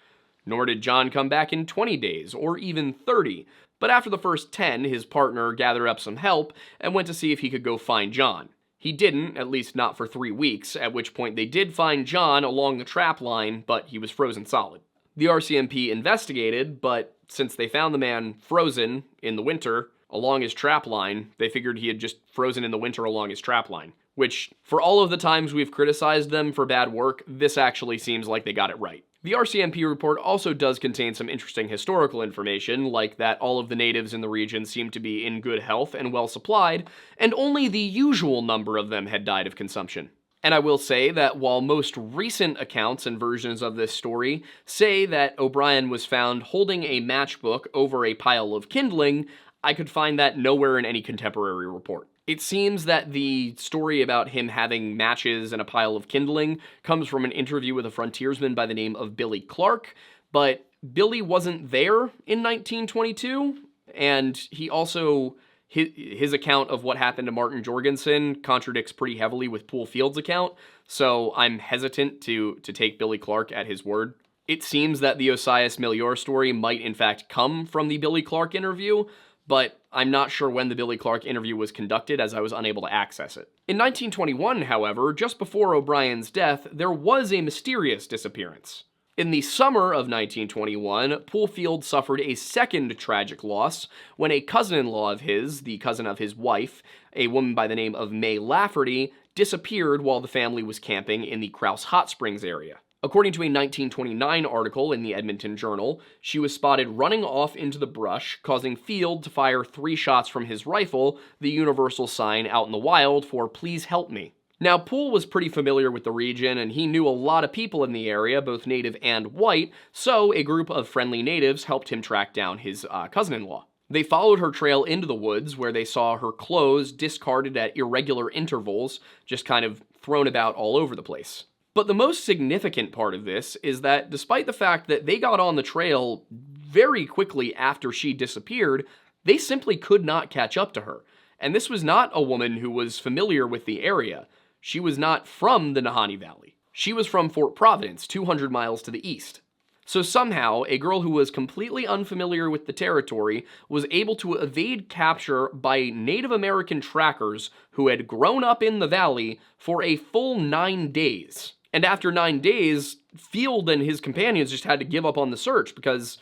Nor did John come back in 20 days, or even 30. But after the first 10, his partner gathered up some help and went to see if he could go find John. He didn't, at least not for 3 weeks, at which point they did find John along the trap line, but he was frozen solid. The RCMP investigated, but since they found the man frozen in the winter along his trap line, they figured he had just frozen in the winter along his trap line. Which, for all of the times we've criticized them for bad work, this actually seems like they got it right. The RCMP report also does contain some interesting historical information, like that all of the natives in the region seemed to be in good health and well supplied, and only the usual number of them had died of consumption. And I will say that while most recent accounts and versions of this story say that O'Brien was found holding a matchbook over a pile of kindling, I could find that nowhere in any contemporary report. It seems that the story about him having matches and a pile of kindling comes from an interview with a frontiersman by the name of Billy Clark, but Billy wasn't there in 1922, and he also, his account of what happened to Martin Jorgensen contradicts pretty heavily with Poole Field's account, so I'm hesitant to take Billy Clark at his word. It seems that the Osias Melior story might in fact come from the Billy Clark interview, but I'm not sure when the Billy Clark interview was conducted as I was unable to access it. In 1921, however, just before O'Brien's death, there was a mysterious disappearance. In the summer of 1921, Poole Field suffered a second tragic loss when a cousin-in-law of his, the cousin of his wife, a woman by the name of May Lafferty, disappeared while the family was camping in the Crouse Hot Springs area. According to a 1929 article in the Edmonton Journal, she was spotted running off into the brush, causing Field to fire 3 shots from his rifle, the universal sign out in the wild for "Please help me." Now, Poole was pretty familiar with the region, and he knew a lot of people in the area, both native and white, so a group of friendly natives helped him track down his cousin-in-law. They followed her trail into the woods where they saw her clothes discarded at irregular intervals, just kind of thrown about all over the place. But the most significant part of this is that despite the fact that they got on the trail very quickly after she disappeared, they simply could not catch up to her. And this was not a woman who was familiar with the area. She was not from the Nahanni Valley. She was from Fort Providence, 200 miles to the east. So somehow, a girl who was completely unfamiliar with the territory was able to evade capture by Native American trackers who had grown up in the valley for a full 9 days. And after 9 days, Field and his companions just had to give up on the search because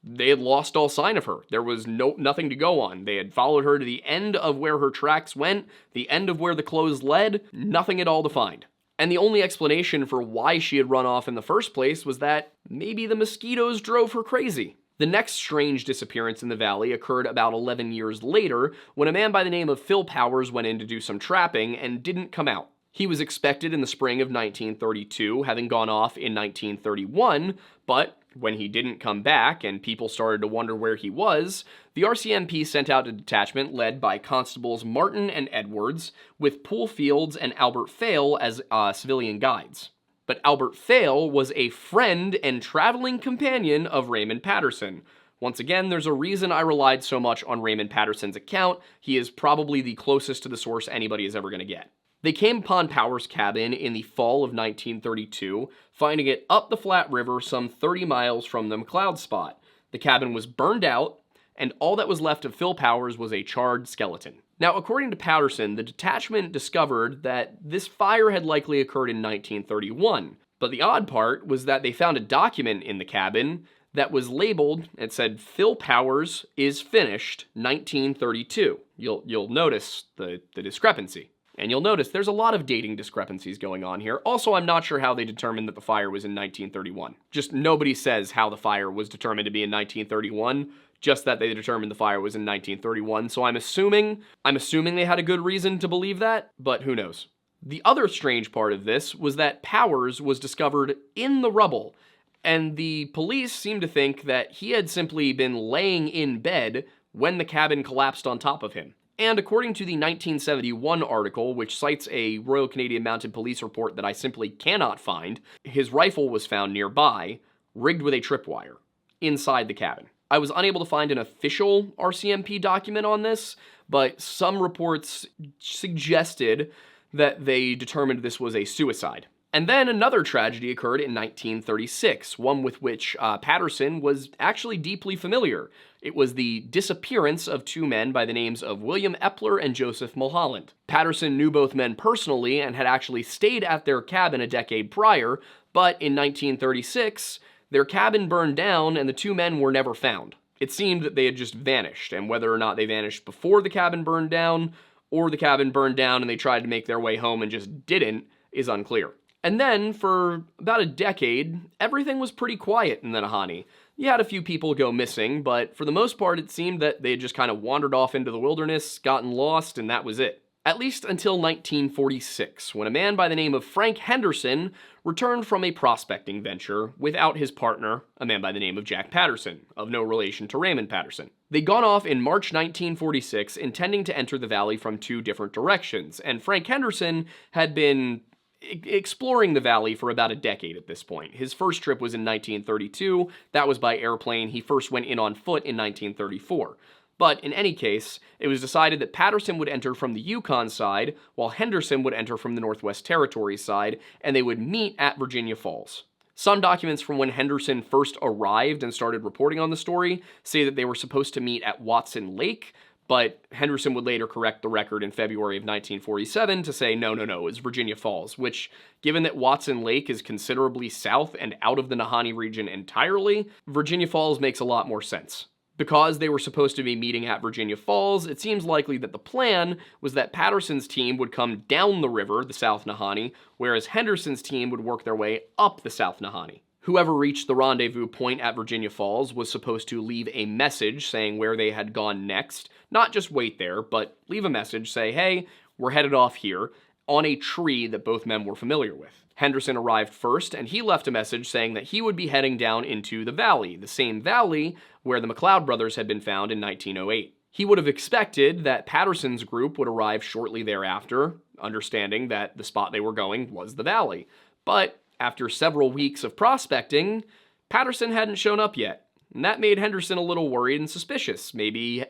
they had lost all sign of her. There was nothing to go on. They had followed her to the end of where her tracks went, the end of where the clothes led, nothing at all to find. And the only explanation for why she had run off in the first place was that maybe the mosquitoes drove her crazy. The next strange disappearance in the valley occurred about 11 years later when a man by the name of Phil Powers went in to do some trapping and didn't come out. He was expected in the spring of 1932, having gone off in 1931, but when he didn't come back and people started to wonder where he was, the RCMP sent out a detachment led by Constables Martin and Edwards, with Poole Fields and Albert Fail as civilian guides. But Albert Fail was a friend and traveling companion of Raymond Patterson. Once again, there's a reason I relied so much on Raymond Patterson's account. He is probably the closest to the source anybody is ever going to get. They came upon Powers' cabin in the fall of 1932, finding it up the Flat River some 30 miles from the McLeod spot. The cabin was burned out, and all that was left of Phil Powers was a charred skeleton. Now, according to Patterson, the detachment discovered that this fire had likely occurred in 1931, but the odd part was that they found a document in the cabin that was labeled, it said, Phil Powers is finished, 1932. You'll notice the discrepancy. And you'll notice there's a lot of dating discrepancies going on here. Also, I'm not sure how they determined that the fire was in 1931. Just nobody says how the fire was determined to be in 1931, just that they determined the fire was in 1931. So I'm assuming they had a good reason to believe that, but who knows. The other strange part of this was that Powers was discovered in the rubble, and the police seemed to think that he had simply been laying in bed when the cabin collapsed on top of him. And according to the 1971 article, which cites a Royal Canadian Mounted Police report that I simply cannot find, his rifle was found nearby, rigged with a tripwire, inside the cabin. I was unable to find an official RCMP document on this, but some reports suggested that they determined this was a suicide. And then another tragedy occurred in 1936, one with which Patterson was actually deeply familiar. It was the disappearance of two men by the names of William Epler and Joseph Mulholland. Patterson knew both men personally and had actually stayed at their cabin a decade prior, but in 1936, their cabin burned down and the two men were never found. It seemed that they had just vanished, and whether or not they vanished before the cabin burned down, or the cabin burned down and they tried to make their way home and just didn't, is unclear. And then, for about a decade, everything was pretty quiet in the Nahanni. You had a few people go missing, but for the most part it seemed that they had just kind of wandered off into the wilderness, gotten lost, and that was it. At least until 1946, when a man by the name of Frank Henderson returned from a prospecting venture without his partner, a man by the name of Jack Patterson, of no relation to Raymond Patterson. They'd gone off in March 1946, intending to enter the valley from two different directions, and Frank Henderson had been exploring the valley for about a decade at this point. His first trip was in 1932. That was by airplane. He first went in on foot in 1934. But in any case, it was decided that Patterson would enter from the Yukon side, while Henderson would enter from the Northwest Territories side, and they would meet at Virginia Falls. Some documents from when Henderson first arrived and started reporting on the story say that they were supposed to meet at Watson Lake, but Henderson would later correct the record in February of 1947 to say, no, it's Virginia Falls, which, given that Watson Lake is considerably south and out of the Nahanni region entirely, Virginia Falls makes a lot more sense. Because they were supposed to be meeting at Virginia Falls, it seems likely that the plan was that Patterson's team would come down the river, the South Nahanni, whereas Henderson's team would work their way up the South Nahanni. Whoever reached the rendezvous point at Virginia Falls was supposed to leave a message saying where they had gone next, not just wait there, but leave a message, say, hey, we're headed off here, on a tree that both men were familiar with. Henderson arrived first, and he left a message saying that he would be heading down into the valley, the same valley where the McLeod brothers had been found in 1908. He would have expected that Patterson's group would arrive shortly thereafter, understanding that the spot they were going was the valley. But after several weeks of prospecting, Patterson hadn't shown up yet, and that made Henderson a little worried and suspicious. Maybe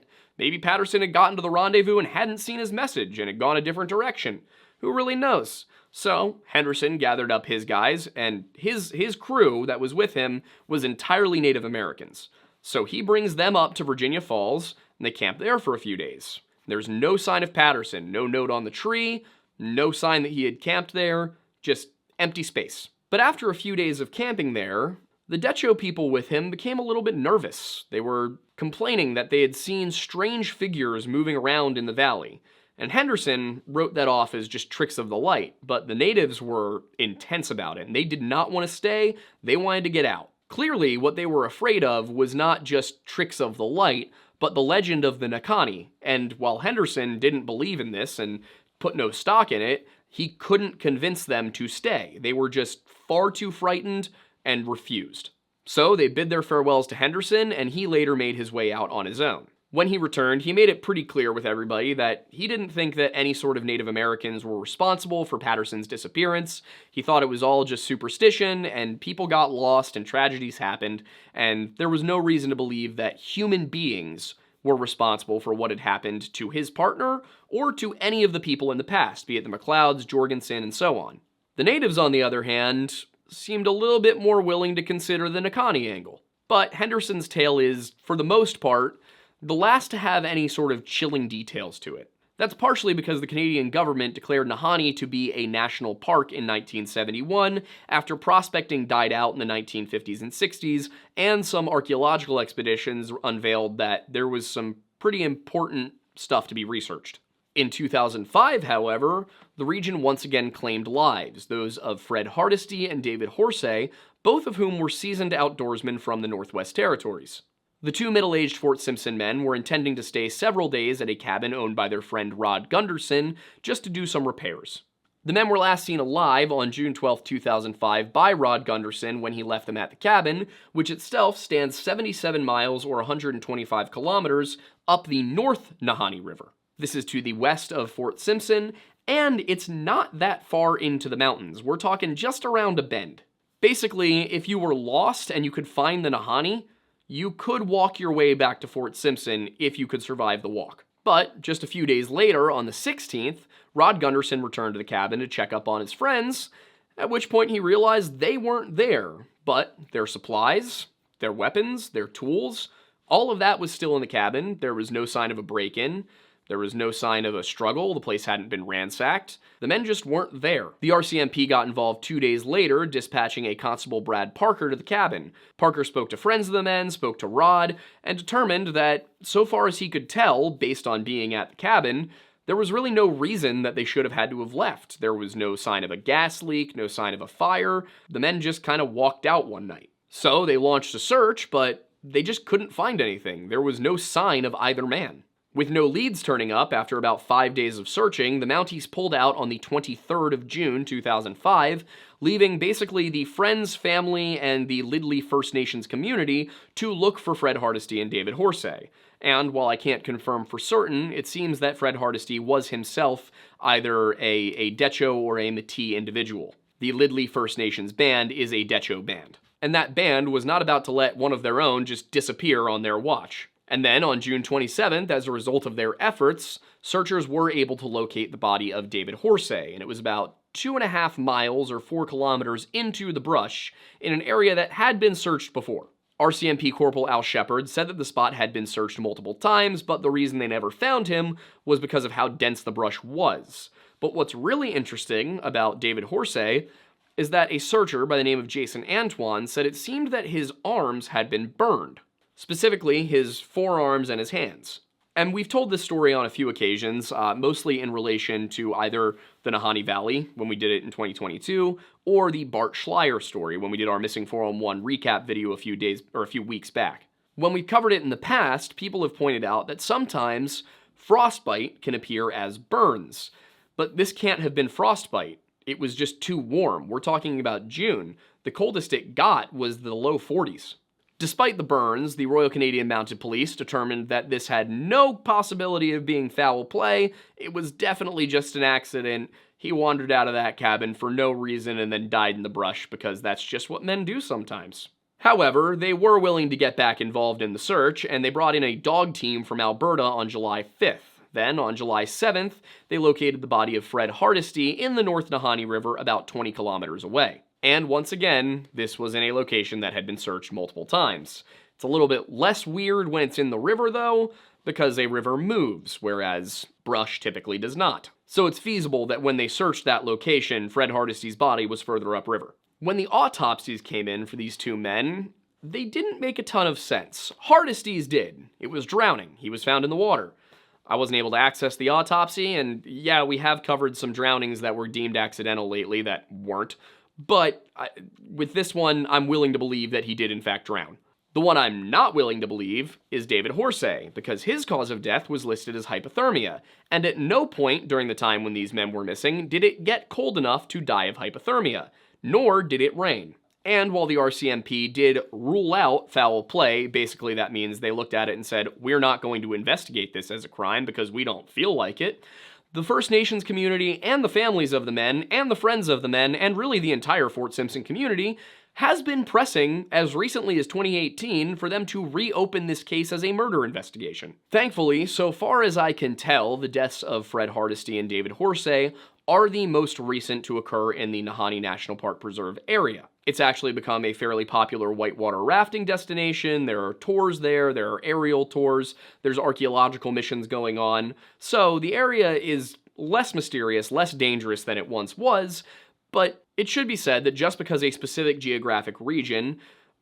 Patterson had gotten to the rendezvous and hadn't seen his message and had gone a different direction. Who really knows? So Henderson gathered up his guys, and his crew that was with him was entirely Native Americans. So he brings them up to Virginia Falls, and they camp there for a few days. There's no sign of Patterson, no note on the tree, no sign that he had camped there, just empty space. But after a few days of camping there, the Decho people with him became a little bit nervous. They were complaining that they had seen strange figures moving around in the valley. And Henderson wrote that off as just tricks of the light, but the natives were intense about it, and they did not want to stay, they wanted to get out. Clearly, what they were afraid of was not just tricks of the light, but the legend of the Nahanni, and while Henderson didn't believe in this and put no stock in it, he couldn't convince them to stay. They were just far too frightened and refused. So they bid their farewells to Henderson, and he later made his way out on his own. When he returned, he made it pretty clear with everybody that he didn't think that any sort of Native Americans were responsible for Patterson's disappearance. He thought it was all just superstition, and people got lost and tragedies happened, and there was no reason to believe that human beings were responsible for what had happened to his partner or to any of the people in the past, be it the McLeods, Jorgensen, and so on. The natives, on the other hand, seemed a little bit more willing to consider the Nahanni angle. But Henderson's tale is, for the most part, the last to have any sort of chilling details to it. That's partially because the Canadian government declared Nahanni to be a national park in 1971 after prospecting died out in the 1950s and 60s, and some archaeological expeditions unveiled that there was some pretty important stuff to be researched. In 2005, however, the region once again claimed lives, those of Fred Hardesty and David Horsey, both of whom were seasoned outdoorsmen from the Northwest Territories. The two middle-aged Fort Simpson men were intending to stay several days at a cabin owned by their friend Rod Gunderson just to do some repairs. The men were last seen alive on June 12, 2005 by Rod Gunderson when he left them at the cabin, which itself stands 77 miles or 125 kilometers up the North Nahanni River. This is to the west of Fort Simpson, and it's not that far into the mountains. We're talking just around a bend. Basically, if you were lost and you could find the Nahanni, you could walk your way back to Fort Simpson if you could survive the walk. But just a few days later, on the 16th, Rod Gunderson returned to the cabin to check up on his friends, at which point he realized they weren't there, but their supplies, their weapons, their tools, all of that was still in the cabin. There was no sign of a break-in. There was no sign of a struggle. The place hadn't been ransacked. The men just weren't there. The RCMP got involved 2 days later, dispatching a Constable Brad Parker to the cabin. Parker spoke to friends of the men, spoke to Rod, and determined that, so far as he could tell, based on being at the cabin, there was really no reason that they should have had to have left. There was no sign of a gas leak, no sign of a fire. The men just kind of walked out one night. So they launched a search, but they just couldn't find anything. There was no sign of either man. With no leads turning up after about 5 days of searching, the Mounties pulled out on the 23rd of June, 2005, leaving basically the friends, family, and the Lidley First Nations community to look for Fred Hardesty and David Horsey. And while I can't confirm for certain, it seems that Fred Hardesty was himself either a Decho or a Métis individual. The Lidley First Nations band is a Decho band. And that band was not about to let one of their own just disappear on their watch. And then, on June 27th, as a result of their efforts, searchers were able to locate the body of David Horsey, and it was about 2.5 miles or 4 kilometers into the brush in an area that had been searched before. RCMP Corporal Al Shepard said that the spot had been searched multiple times, but the reason they never found him was because of how dense the brush was. But what's really interesting about David Horsey is that a searcher by the name of Jason Antoine said it seemed that his arms had been burned. Specifically, his forearms and his hands. And we've told this story on a few occasions, mostly in relation to either the Nahanni Valley, when we did it in 2022, or the Bart Schleier story, when we did our Missing 411 recap video a few weeks back. When we've covered it in the past, people have pointed out that sometimes frostbite can appear as burns. But this can't have been frostbite. It was just too warm. We're talking about June. The coldest it got was the low 40s. Despite the burns, the Royal Canadian Mounted Police determined that this had no possibility of being foul play. It was definitely just an accident. He wandered out of that cabin for no reason and then died in the brush because that's just what men do sometimes. However, they were willing to get back involved in the search, and they brought in a dog team from Alberta on July 5th. Then, on July 7th, they located the body of Fred Hardesty in the North Nahanni River about 20 kilometers away. And once again, this was in a location that had been searched multiple times. It's a little bit less weird when it's in the river, though, because a river moves, whereas brush typically does not. So it's feasible that when they searched that location, Fred Hardesty's body was further upriver. When the autopsies came in for these two men, they didn't make a ton of sense. Hardesty's did. It was drowning. He was found in the water. I wasn't able to access the autopsy, and yeah, we have covered some drownings that were deemed accidental lately that weren't. But with this one, I'm willing to believe that he did in fact drown. The one I'm not willing to believe is David Horsey, because his cause of death was listed as hypothermia, and at no point during the time when these men were missing did it get cold enough to die of hypothermia, nor did it rain. And while the RCMP did rule out foul play, basically that means they looked at it and said, we're not going to investigate this as a crime because we don't feel like it, the First Nations community and the families of the men and the friends of the men and really the entire Fort Simpson community has been pressing as recently as 2018 for them to reopen this case as a murder investigation. Thankfully, so far as I can tell, the deaths of Fred Hardesty and David Horsey are the most recent to occur in the Nahanni National Park Preserve area. It's actually become a fairly popular whitewater rafting destination. There are tours there, there are aerial tours, there's archaeological missions going on. So the area is less mysterious, less dangerous than it once was, but it should be said that just because a specific geographic region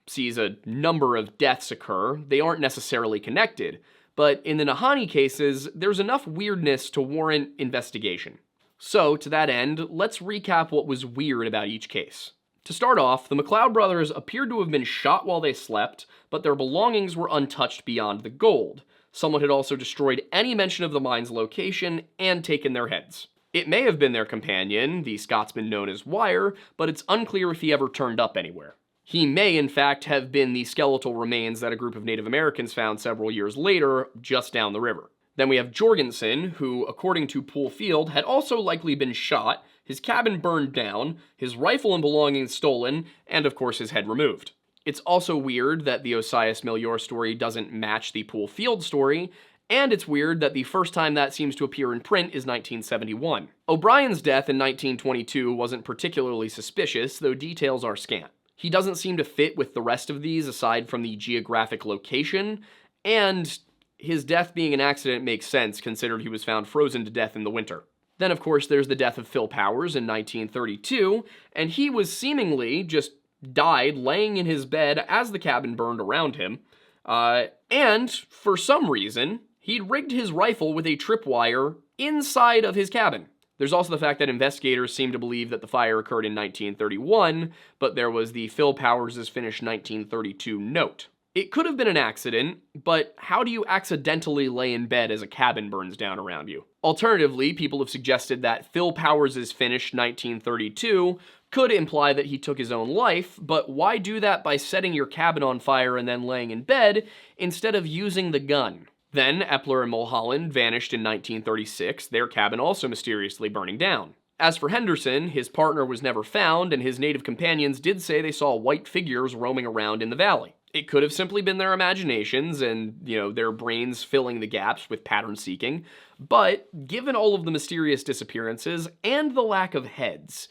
sees a number of deaths occur, they aren't necessarily connected. But in the Nahanni cases, there's enough weirdness to warrant investigation. So, to that end, let's recap what was weird about each case. To start off, the McLeod brothers appeared to have been shot while they slept, but their belongings were untouched beyond the gold. Someone had also destroyed any mention of the mine's location and taken their heads. It may have been their companion, the Scotsman known as Wire, but it's unclear if he ever turned up anywhere. He may, in fact, have been the skeletal remains that a group of Native Americans found several years later, just down the river. Then we have Jorgensen, who, according to Poole Field, had also likely been shot, his cabin burned down, his rifle and belongings stolen, and of course his head removed. It's also weird that the Osias Milior story doesn't match the Poole Field story, and it's weird that the first time that seems to appear in print is 1971. O'Brien's death in 1922 wasn't particularly suspicious, though details are scant. He doesn't seem to fit with the rest of these aside from the geographic location, and his death being an accident makes sense considering he was found frozen to death in the winter. Then, of course, there's the death of Phil Powers in 1932, and he was seemingly just died laying in his bed as the cabin burned around him, and for some reason, he'd rigged his rifle with a tripwire inside of his cabin. There's also the fact that investigators seem to believe that the fire occurred in 1931, but there was the Phil Powers' finished 1932 note. It could have been an accident, but how do you accidentally lay in bed as a cabin burns down around you? Alternatively, people have suggested that Phil Powers' finished 1932 could imply that he took his own life, but why do that by setting your cabin on fire and then laying in bed instead of using the gun? Then Epler and Mulholland vanished in 1936, their cabin also mysteriously burning down. As for Henderson, his partner was never found, and his native companions did say they saw white figures roaming around in the valley. It could have simply been their imaginations and, their brains filling the gaps with pattern seeking, but given all of the mysterious disappearances and the lack of heads,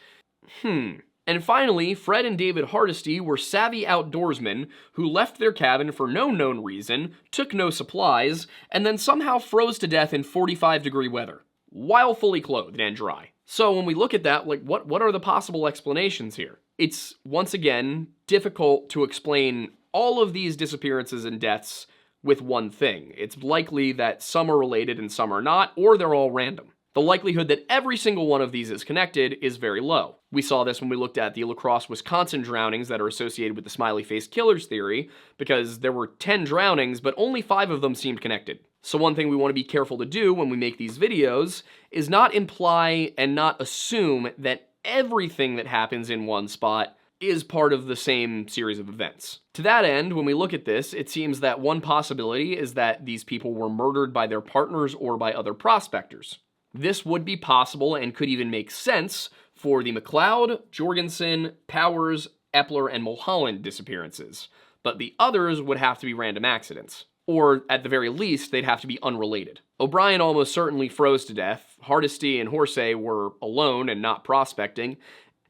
And finally, Fred and David Hardesty were savvy outdoorsmen who left their cabin for no known reason, took no supplies, and then somehow froze to death in 45-degree weather, while fully clothed and dry. So when we look at that, what are the possible explanations here? It's, once again, difficult to explain all of these disappearances and deaths with one thing. It's likely that some are related and some are not, or they're all random. The likelihood that every single one of these is connected is very low. We saw this when we looked at the La Crosse, Wisconsin drownings that are associated with the smiley-faced killers theory, because there were 10 drownings, but only 5 of them seemed connected. So one thing we want to be careful to do when we make these videos is not imply and not assume that everything that happens in one spot is part of the same series of events. To that end, when we look at this, it seems that one possibility is that these people were murdered by their partners or by other prospectors. This would be possible and could even make sense for the McLeod, Jorgensen, Powers, Epler, and Mulholland disappearances, but the others would have to be random accidents. Or, at the very least, they'd have to be unrelated. O'Brien almost certainly froze to death, Hardesty and Horsey were alone and not prospecting,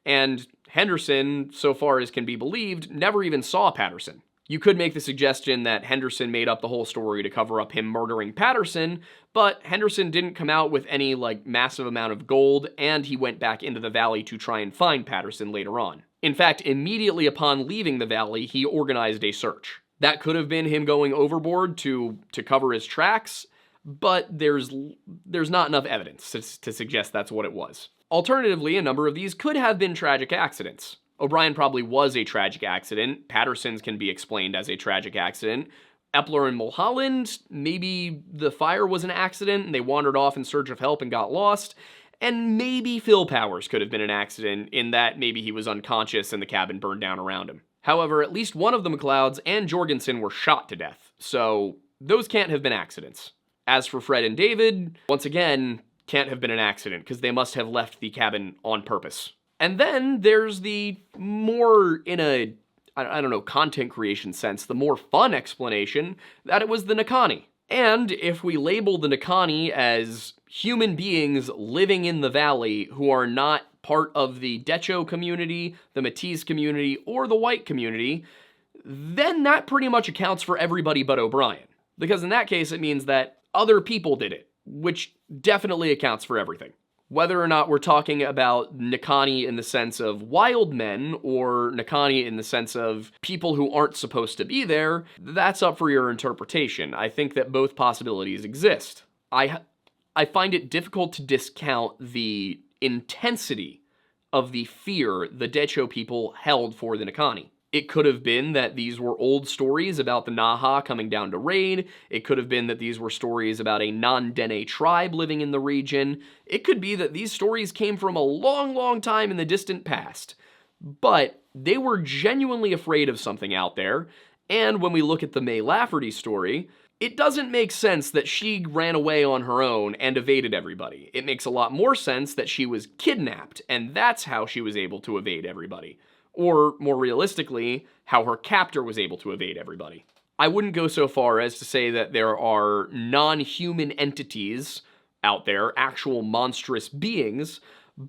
and Henderson, so far as can be believed, never even saw Patterson. You could make the suggestion that Henderson made up the whole story to cover up him murdering Patterson, but Henderson didn't come out with any, massive amount of gold, and he went back into the valley to try and find Patterson later on. In fact, immediately upon leaving the valley, he organized a search. That could have been him going overboard to cover his tracks, but there's not enough evidence to suggest that's what it was. Alternatively, a number of these could have been tragic accidents. O'Brien probably was a tragic accident. Patterson's can be explained as a tragic accident. Epler and Mulholland, maybe the fire was an accident and they wandered off in search of help and got lost. And maybe Phil Powers could have been an accident in that maybe he was unconscious and the cabin burned down around him. However, at least one of the McLeods and Jorgensen were shot to death, so those can't have been accidents. As for Fred and David, once again, can't have been an accident because they must have left the cabin on purpose. And then there's the more, in a, content creation sense, the more fun explanation that it was the Nahanni. And if we label the Nahanni as human beings living in the valley who are not part of the Decho community, the Métis community, or the white community, then that pretty much accounts for everybody but O'Brien. Because in that case, it means that other people did it, which definitely accounts for everything. Whether or not we're talking about Nahanni in the sense of wild men, or Nahanni in the sense of people who aren't supposed to be there, that's up for your interpretation. I think that both possibilities exist. I find it difficult to discount the intensity of the fear the Decho people held for the Nahanni. It could have been that these were old stories about the Naha coming down to raid. It could have been that these were stories about a non-Dene tribe living in the region. It could be that these stories came from a long, long time in the distant past. But they were genuinely afraid of something out there, and when we look at the May Lafferty story, it doesn't make sense that she ran away on her own and evaded everybody. It makes a lot more sense that she was kidnapped, and that's how she was able to evade everybody. Or, more realistically, how her captor was able to evade everybody. I wouldn't go so far as to say that there are non-human entities out there, actual monstrous beings,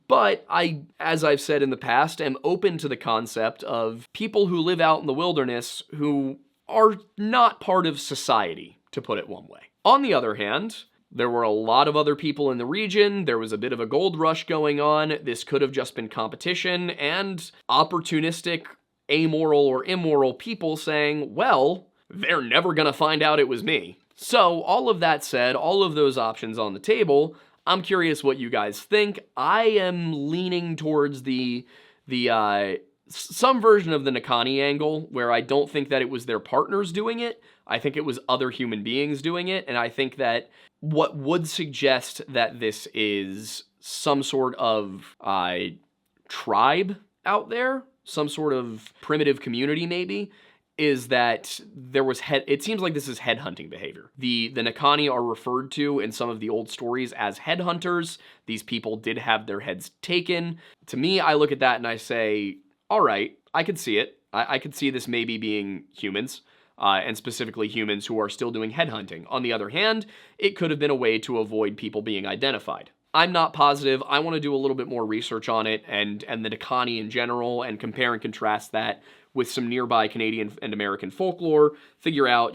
but I, as I've said in the past, am open to the concept of people who live out in the wilderness who are not part of society, to put it one way. On the other hand, there were a lot of other people in the region, there was a bit of a gold rush going on, this could have just been competition, and opportunistic, amoral or immoral people saying, well, they're never gonna find out it was me. So, all of that said, all of those options on the table, I'm curious what you guys think. I am leaning towards some version of the Nahanni angle, where I don't think that it was their partners doing it, I think it was other human beings doing it, and I think that what would suggest that this is some sort of tribe out there, some sort of primitive community maybe, is that there was it seems like this is headhunting behavior. The Nahanni are referred to in some of the old stories as headhunters. These people did have their heads taken. To me, I look at that and I say, all right, I could see it. I could see this maybe being humans. And specifically humans who are still doing headhunting. On the other hand, it could have been a way to avoid people being identified. I'm not positive. I want to do a little bit more research on it and the Nahanni in general and compare and contrast that with some nearby Canadian and American folklore, figure out,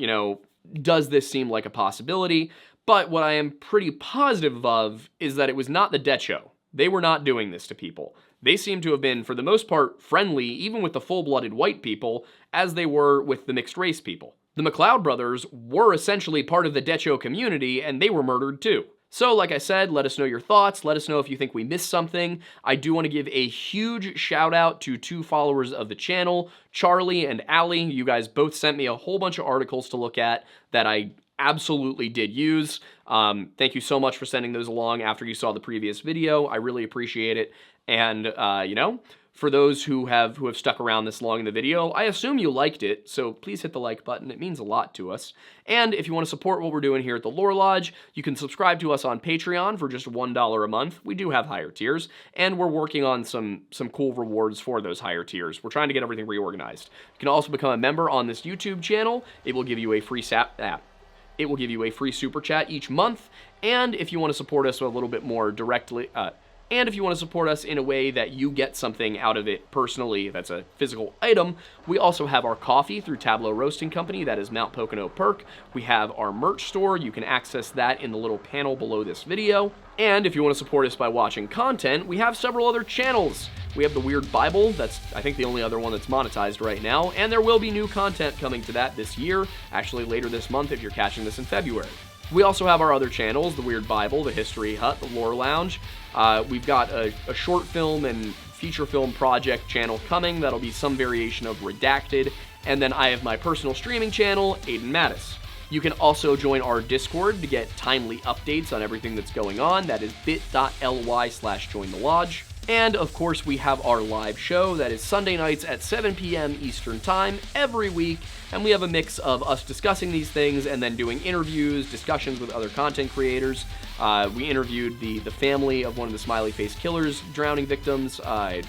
does this seem like a possibility? But what I am pretty positive of is that it was not the Decho. They were not doing this to people. They seem to have been, for the most part, friendly, even with the full-blooded white people, as they were with the mixed-race people. The McLeod brothers were essentially part of the Decho community, and they were murdered too. So, like I said, let us know your thoughts. Let us know if you think we missed something. I do want to give a huge shout-out to 2 followers of the channel, Charlie and Allie. You guys both sent me a whole bunch of articles to look at that I absolutely did use. Thank you so much for sending those along after you saw the previous video. I really appreciate it. And, for those who have stuck around this long in the video, I assume you liked it, so please hit the like button. It means a lot to us. And if you want to support what we're doing here at the Lore Lodge, you can subscribe to us on Patreon for just $1 a month. We do have higher tiers, and we're working on some cool rewards for those higher tiers. We're trying to get everything reorganized. You can also become a member on this YouTube channel. It will give you a free It will give you a free super chat each month, and if you want to support us a little bit more directly, and if you want to support us in a way that you get something out of it personally, that's a physical item, we also have our coffee through Tableau Roasting Company, that is Mount Pocono Perk. We have our merch store, you can access that in the little panel below this video. And if you want to support us by watching content, we have several other channels. We have the Weird Bible, that's I think the only other one that's monetized right now, and there will be new content coming to that this year, actually later this month if you're catching this in February. We also have our other channels, the Weird Bible, the History Hut, the Lore Lounge. We've got a short film and feature film project channel coming that'll be some variation of Redacted, and then I have my personal streaming channel, Aiden Mattis. You can also join our Discord to get timely updates on everything that's going on. That is bit.ly/jointhelodge. And of course, we have our live show that is Sunday nights at 7 p.m. Eastern Time every week, and we have a mix of us discussing these things and then doing interviews, discussions with other content creators. We interviewed the family of one of the Smiley Face Killer's drowning victims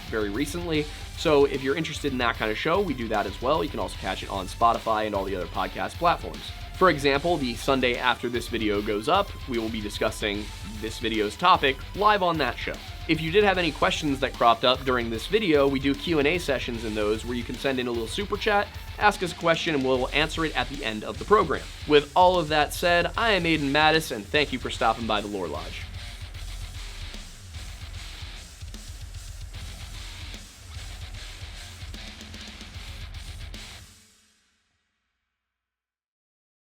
very recently. So if you're interested in that kind of show, we do that as well. You can also catch it on Spotify and all the other podcast platforms. For example, the Sunday after this video goes up, we will be discussing this video's topic live on that show. If you did have any questions that cropped up during this video, we do Q&A sessions in those where you can send in a little super chat, ask us a question, and we'll answer it at the end of the program. With all of that said, I am Aiden Mattis, and thank you for stopping by the Lore Lodge.